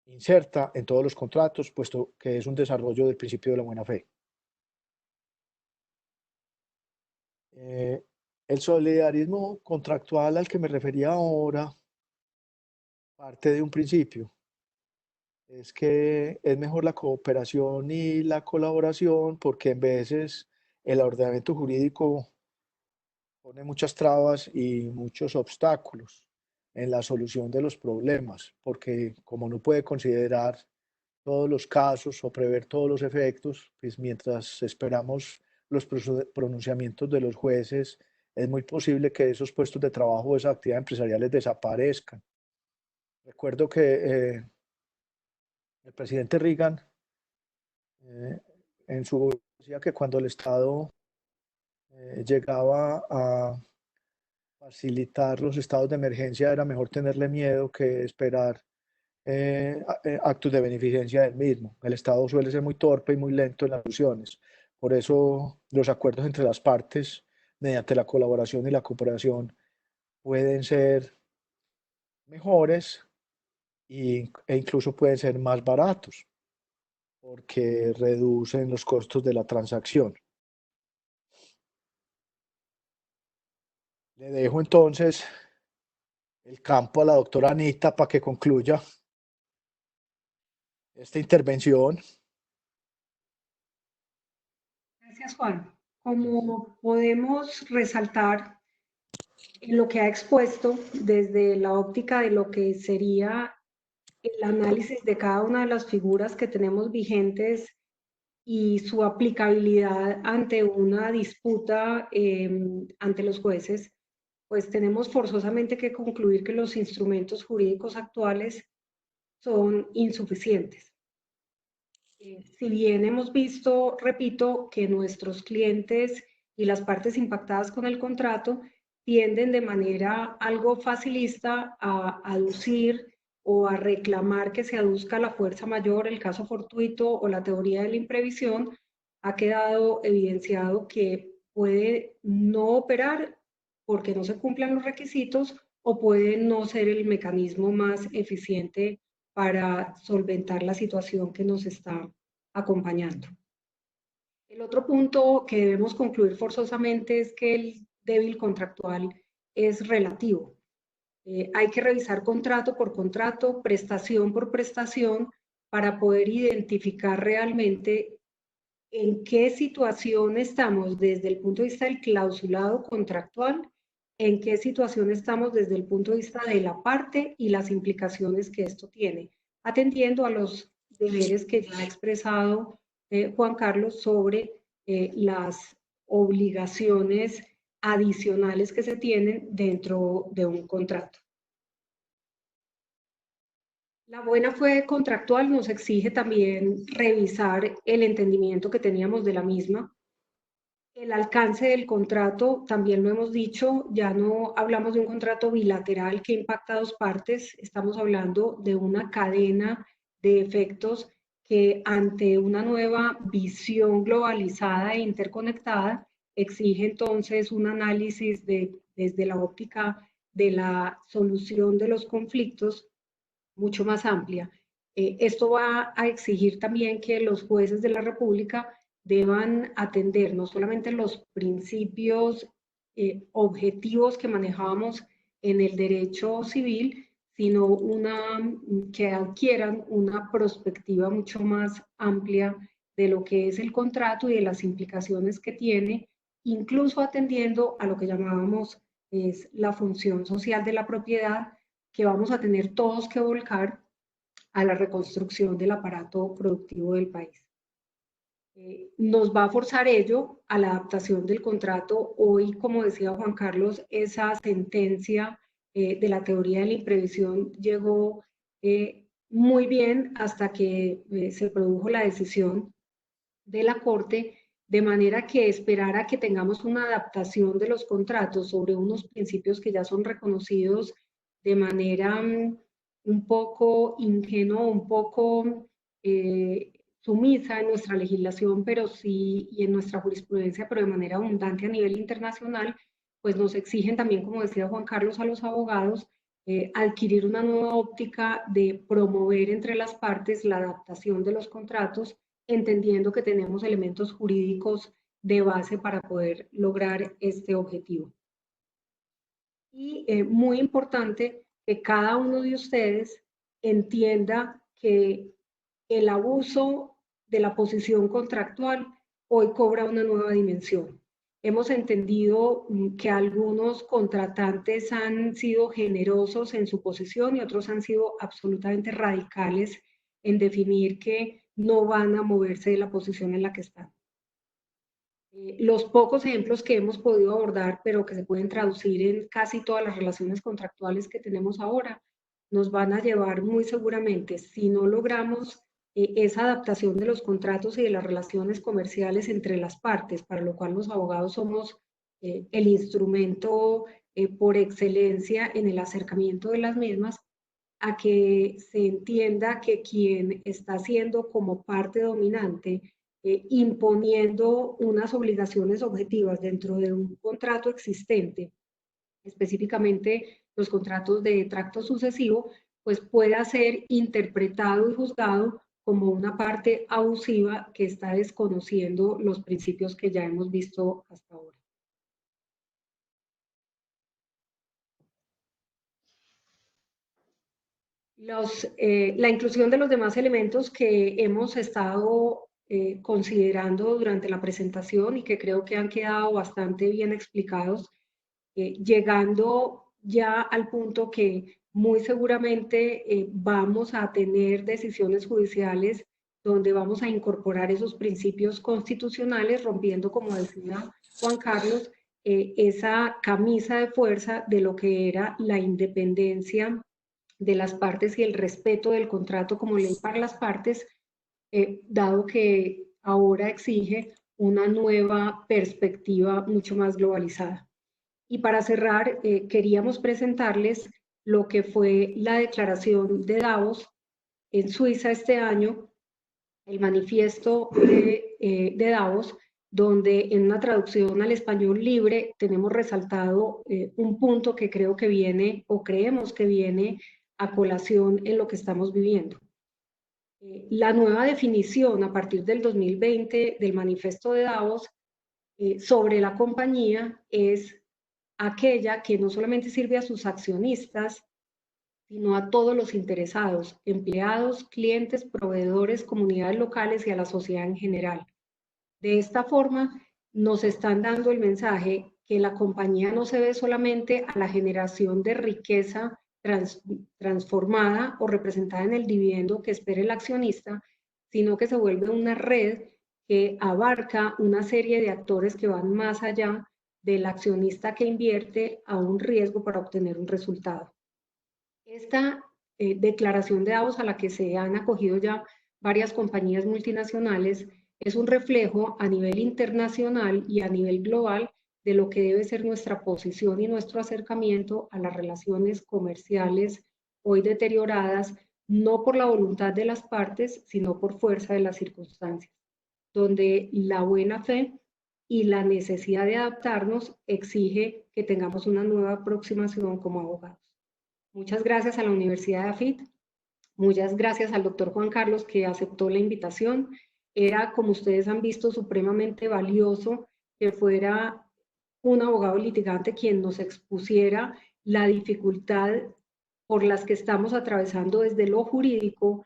inserta en todos los contratos, puesto que es un desarrollo del principio de la buena fe. El solidarismo contractual al que me refería ahora parte de un principio. Es que es mejor la cooperación y la colaboración porque en veces el ordenamiento jurídico pone muchas trabas y muchos obstáculos en la solución de los problemas, porque como no puede considerar todos los casos o prever todos los efectos, pues mientras esperamos los pronunciamientos de los jueces, es muy posible que esos puestos de trabajo o esas actividades empresariales desaparezcan. Recuerdo que el presidente Reagan en su decía que cuando el Estado llegaba a facilitar los estados de emergencia era mejor tenerle miedo que esperar actos de beneficencia del mismo. El Estado suele ser muy torpe y muy lento en las soluciones. Por eso los acuerdos entre las partes, mediante la colaboración y la cooperación, pueden ser mejores e incluso pueden ser más baratos, porque reducen los costos de la transacción. Le dejo entonces el campo a la doctora Anita para que concluya esta intervención. Gracias, Juan. Como podemos resaltar en lo que ha expuesto desde la óptica de lo que sería el análisis de cada una de las figuras que tenemos vigentes y su aplicabilidad ante una disputa ante los jueces, pues tenemos forzosamente que concluir que los instrumentos jurídicos actuales son insuficientes. Si bien hemos visto, repito, que nuestros clientes y las partes impactadas con el contrato tienden de manera algo facilista a aducir o a reclamar que se aduzca la fuerza mayor, el caso fortuito o la teoría de la imprevisión, ha quedado evidenciado que puede no operar porque no se cumplan los requisitos o puede no ser el mecanismo más eficiente para solventar la situación que nos está acompañando. El otro punto que debemos concluir forzosamente es que el débil contractual es relativo. Hay que revisar contrato por contrato, prestación por prestación, para poder identificar realmente en qué situación estamos desde el punto de vista del clausulado contractual, en qué situación estamos desde el punto de vista de la parte y las implicaciones que esto tiene, atendiendo a los deberes que ya ha expresado Juan Carlos sobre las obligaciones adicionales que se tienen dentro de un contrato. La buena fe contractual nos exige también revisar el entendimiento que teníamos de la misma. El alcance del contrato, también lo hemos dicho, ya no hablamos de un contrato bilateral que impacta a dos partes, estamos hablando de una cadena de efectos que ante una nueva visión globalizada e interconectada exige entonces un análisis desde la óptica de la solución de los conflictos mucho más amplia. Esto va a exigir también que los jueces de la República deban atender no solamente los principios objetivos que manejábamos en el derecho civil, sino que adquieran una perspectiva mucho más amplia de lo que es el contrato y de las implicaciones que tiene, incluso atendiendo a lo que llamábamos es la función social de la propiedad, que vamos a tener todos que volcar a la reconstrucción del aparato productivo del país. Nos va a forzar ello a la adaptación del contrato. Hoy, como decía Juan Carlos, esa sentencia de la teoría de la imprevisión llegó muy bien hasta que se produjo la decisión de la Corte, de manera que esperar a que tengamos una adaptación de los contratos sobre unos principios que ya son reconocidos de manera un poco ingenua, un poco sumisa en nuestra legislación, pero sí, y en nuestra jurisprudencia, pero de manera abundante a nivel internacional, pues nos exigen también, como decía Juan Carlos, a los abogados, adquirir una nueva óptica de promover entre las partes la adaptación de los contratos, entendiendo que tenemos elementos jurídicos de base para poder lograr este objetivo. Y muy importante que cada uno de ustedes entienda que el abuso de la posición contractual hoy cobra una nueva dimensión. Hemos entendido que algunos contratantes han sido generosos en su posición y otros han sido absolutamente radicales en definir que no van a moverse de la posición en la que están. Los pocos ejemplos que hemos podido abordar, pero que se pueden traducir en casi todas las relaciones contractuales que tenemos ahora, nos van a llevar muy seguramente, si no logramos esa adaptación de los contratos y de las relaciones comerciales entre las partes, para lo cual los abogados somos el instrumento por excelencia en el acercamiento de las mismas, a que se entienda que quien está siendo como parte dominante, imponiendo unas obligaciones objetivas dentro de un contrato existente, específicamente los contratos de tracto sucesivo, pues pueda ser interpretado y juzgado como una parte abusiva que está desconociendo los principios que ya hemos visto hasta ahora. La inclusión de los demás elementos que hemos estado considerando durante la presentación y que creo que han quedado bastante bien explicados, llegando ya al punto que muy seguramente vamos a tener decisiones judiciales donde vamos a incorporar esos principios constitucionales, rompiendo, como decía Juan Carlos, esa camisa de fuerza de lo que era la independencia de las partes y el respeto del contrato como ley para las partes, dado que ahora exige una nueva perspectiva mucho más globalizada. Y para cerrar, queríamos presentarles lo que fue la declaración de Davos en Suiza este año, el manifiesto de Davos, donde en una traducción al español libre tenemos resaltado un punto que creo que viene, o creemos que viene a colación en lo que estamos viviendo. La nueva definición a partir del 2020 del manifiesto de Davos sobre la compañía es aquella que no solamente sirve a sus accionistas, sino a todos los interesados, empleados, clientes, proveedores, comunidades locales y a la sociedad en general. De esta forma, nos están dando el mensaje que la compañía no se ve solamente a la generación de riqueza transformada o representada en el dividendo que espera el accionista, sino que se vuelve una red que abarca una serie de actores que van más allá del accionista que invierte a un riesgo para obtener un resultado. Esta declaración de Davos, a la que se han acogido ya varias compañías multinacionales, es un reflejo a nivel internacional y a nivel global de lo que debe ser nuestra posición y nuestro acercamiento a las relaciones comerciales hoy deterioradas, no por la voluntad de las partes, sino por fuerza de las circunstancias, donde la buena fe y la necesidad de adaptarnos exige que tengamos una nueva aproximación como abogados. Muchas gracias a la Universidad de AFIT, muchas gracias al doctor Juan Carlos que aceptó la invitación. Era, como ustedes han visto, supremamente valioso que fuera un abogado litigante quien nos expusiera la dificultad por las que estamos atravesando desde lo jurídico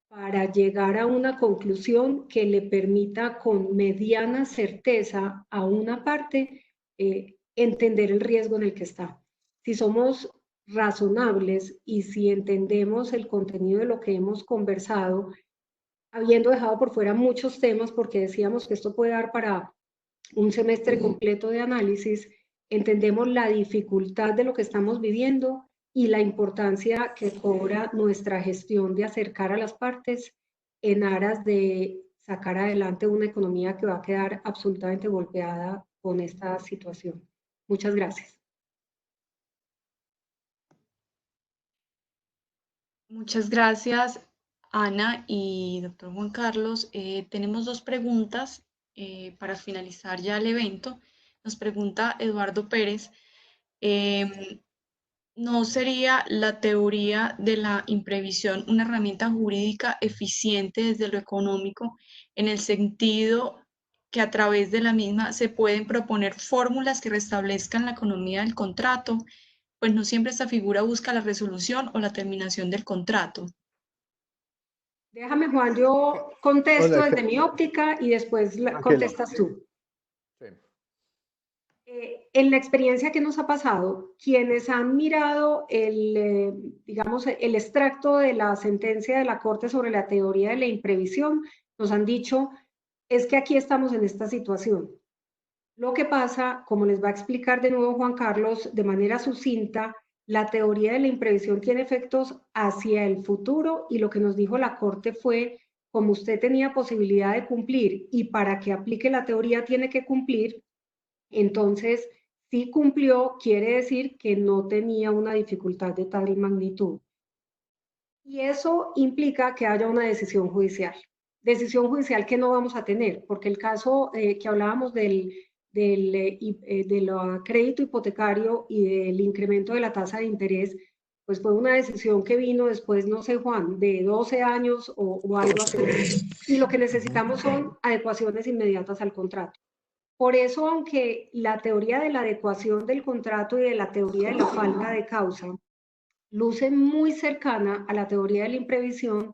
para llegar a una conclusión que le permita con mediana certeza a una parte entender el riesgo en el que está. Si somos razonables y si entendemos el contenido de lo que hemos conversado, habiendo dejado por fuera muchos temas porque decíamos que esto puede dar para un semestre completo de análisis, entendemos la dificultad de lo que estamos viviendo y la importancia que cobra nuestra gestión de acercar a las partes en aras de sacar adelante una economía que va a quedar absolutamente golpeada con esta situación. Muchas gracias. Muchas gracias, Ana y doctor Juan Carlos. Tenemos dos preguntas para finalizar ya el evento. Nos pregunta Eduardo Pérez, ¿no sería la teoría de la imprevisión una herramienta jurídica eficiente desde lo económico, en el sentido que a través de la misma se pueden proponer fórmulas que restablezcan la economía del contrato? Pues no siempre esta figura busca la resolución o la terminación del contrato. Déjame, Juan, yo contesto desde mi óptica y después contestas tú. Sí. En la experiencia que nos ha pasado, quienes han mirado digamos, el extracto de la sentencia de la Corte sobre la teoría de la imprevisión, nos han dicho, es que aquí estamos en esta situación. Lo que pasa, como les va a explicar de nuevo Juan Carlos de manera sucinta, la teoría de la imprevisión tiene efectos hacia el futuro y lo que nos dijo la Corte fue, como usted tenía posibilidad de cumplir y para que aplique la teoría tiene que cumplir, entonces si cumplió quiere decir que no tenía una dificultad de tal magnitud. Y eso implica que haya una decisión judicial que no vamos a tener, porque el caso que hablábamos del crédito hipotecario y del incremento de la tasa de interés, pues fue una decisión que vino después, no sé, Juan, de 12 años o algo así. Y lo que necesitamos son adecuaciones inmediatas al contrato. Por eso, aunque la teoría de la adecuación del contrato y de la teoría de la falta de causa luce muy cercana a la teoría de la imprevisión,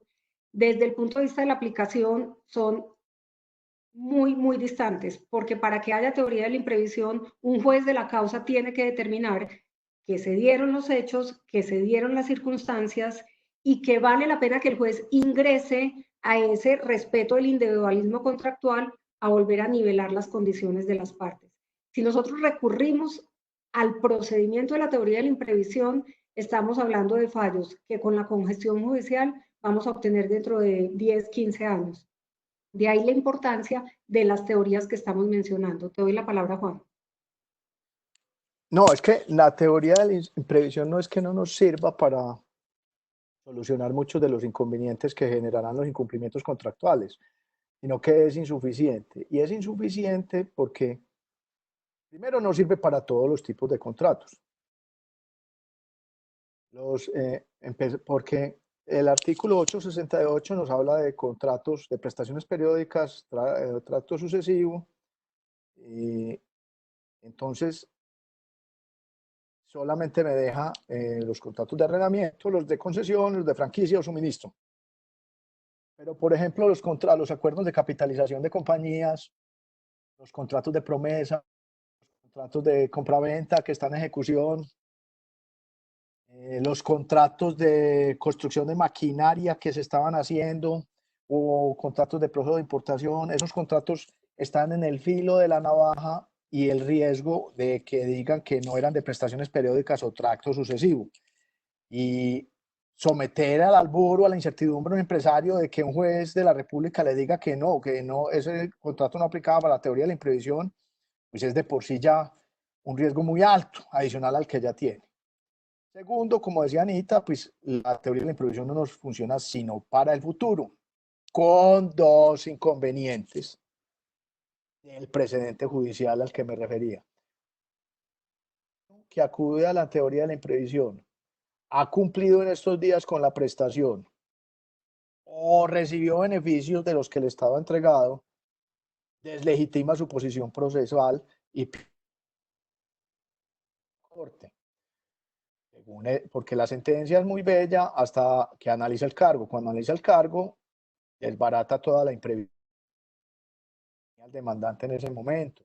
desde el punto de vista de la aplicación son muy distantes, porque para que haya teoría de la imprevisión, un juez de la causa tiene que determinar que se dieron los hechos, que se dieron las circunstancias y que vale la pena que el juez ingrese a ese respeto del individualismo contractual a volver a nivelar las condiciones de las partes. Si nosotros recurrimos al procedimiento de la teoría de la imprevisión, estamos hablando de fallos que con la congestión judicial vamos a obtener dentro de 10, 15 años. De ahí la importancia de las teorías que estamos mencionando. Te doy la palabra, Juan. No, es que la teoría de la imprevisión no es que no nos sirva para solucionar muchos de los inconvenientes que generarán los incumplimientos contractuales, sino que es insuficiente. Y es insuficiente porque, primero, no sirve para todos los tipos de contratos. Porque el artículo 868 nos habla de contratos de prestaciones periódicas, trato sucesivo, y entonces solamente me deja los contratos de arrendamiento, los de concesión, los de franquicia o suministro. Pero, por ejemplo, los acuerdos de capitalización de compañías, los contratos de promesa, los contratos de compraventa que están en ejecución, los contratos de construcción de maquinaria que se estaban haciendo o contratos de proceso de importación, esos contratos están en el filo de la navaja y el riesgo de que digan que no eran de prestaciones periódicas o tracto sucesivo. Y someter al albur o a la incertidumbre a un empresario de que un juez de la República le diga que no, ese contrato no aplicaba para la teoría de la imprevisión, pues es de por sí ya un riesgo muy alto, adicional al que ya tiene. Segundo, como decía Anita, pues la teoría de la imprevisión no nos funciona sino para el futuro, con dos inconvenientes del precedente judicial al que me refería. Que acude a la teoría de la imprevisión, ha cumplido en estos días con la prestación o recibió beneficios de los que el Estado ha entregado, deslegitima su posición procesal y corte. Porque la sentencia es muy bella hasta que analiza el cargo. Cuando analiza el cargo, desbarata toda la imprevisión al demandante en ese momento.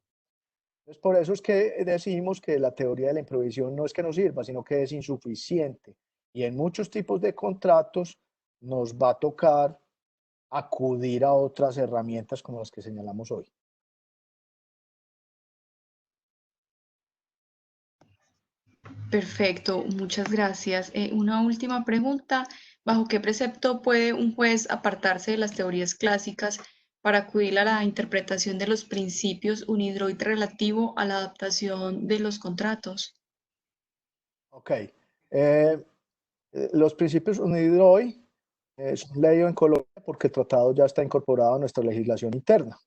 Entonces, por eso es que decimos que la teoría de la imprevisión no es que no sirva, sino que es insuficiente. Y en muchos tipos de contratos nos va a tocar acudir a otras herramientas como las que señalamos hoy. Perfecto, muchas gracias. Una última pregunta. ¿Bajo qué precepto puede un juez apartarse de las teorías clásicas para acudir a la interpretación de los principios UNIDROIT relativo a la adaptación de los contratos? Ok. Los principios UNIDROIT son ley en Colombia porque el tratado ya está incorporado a nuestra legislación interna.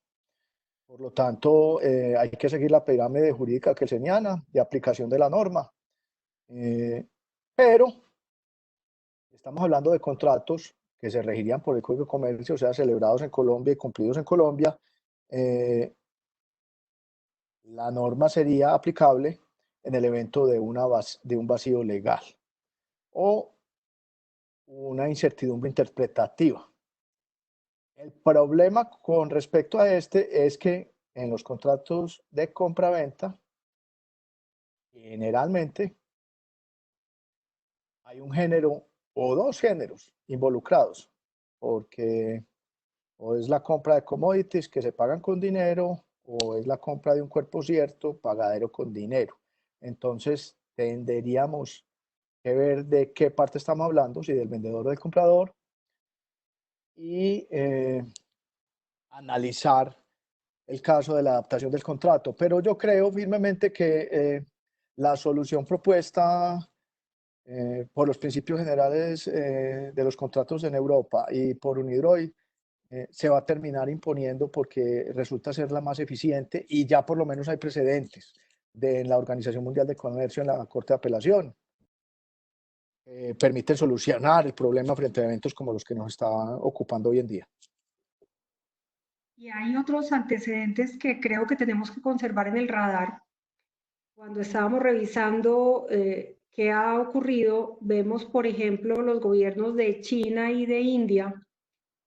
Por lo tanto, hay que seguir la pirámide jurídica que señala de aplicación de la norma. Pero estamos hablando de contratos que se regirían por el Código de Comercio, o sea, celebrados en Colombia y cumplidos en Colombia. La norma sería aplicable en el evento de un vacío legal o una incertidumbre interpretativa. El problema con respecto a este es que en los contratos de compra-venta, generalmente hay un género o dos géneros involucrados, porque o es la compra de commodities que se pagan con dinero, o es la compra de un cuerpo cierto, pagadero con dinero. Entonces, tendríamos que ver de qué parte estamos hablando, si del vendedor o del comprador, y analizar el caso de la adaptación del contrato. Pero yo creo firmemente que la solución propuesta por los principios generales de los contratos en Europa y por UNIDROIT se va a terminar imponiendo porque resulta ser la más eficiente y ya por lo menos hay precedentes de la Organización Mundial de Comercio en la Corte de Apelación. Permiten solucionar el problema frente a eventos como los que nos está ocupando hoy en día. Y hay otros antecedentes que creo que tenemos que conservar en el radar. Cuando estábamos revisando qué ha ocurrido, vemos, por ejemplo, los gobiernos de China y de India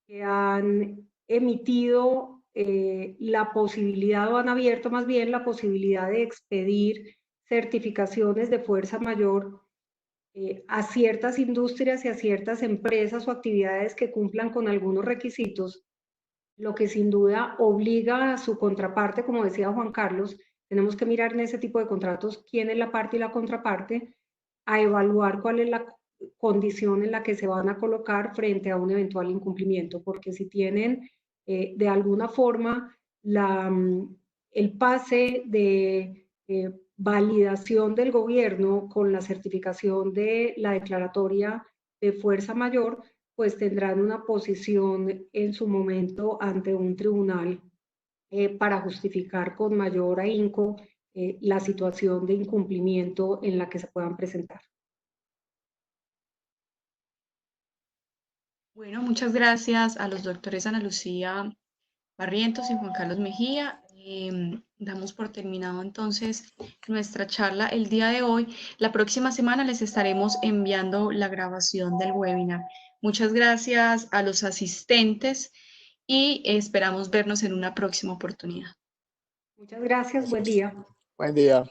que han emitido la posibilidad, o han abierto más bien la posibilidad de expedir certificaciones de fuerza mayor a ciertas industrias y a ciertas empresas o actividades que cumplan con algunos requisitos, lo que sin duda obliga a su contraparte, como decía Juan Carlos, tenemos que mirar en ese tipo de contratos quién es la parte y la contraparte, a evaluar cuál es la condición en la que se van a colocar frente a un eventual incumplimiento, porque si tienen de alguna forma el pase de validación del gobierno con la certificación de la declaratoria de fuerza mayor, pues tendrán una posición en su momento ante un tribunal para justificar con mayor ahínco la situación de incumplimiento en la que se puedan presentar. Bueno, muchas gracias a los doctores Ana Lucía Barrientos y Juan Carlos Mejía. Damos por terminado entonces nuestra charla el día de hoy. La próxima semana les estaremos enviando la grabación del webinar. Muchas gracias a los asistentes y esperamos vernos en una próxima oportunidad. Muchas gracias, buen día. Buen día.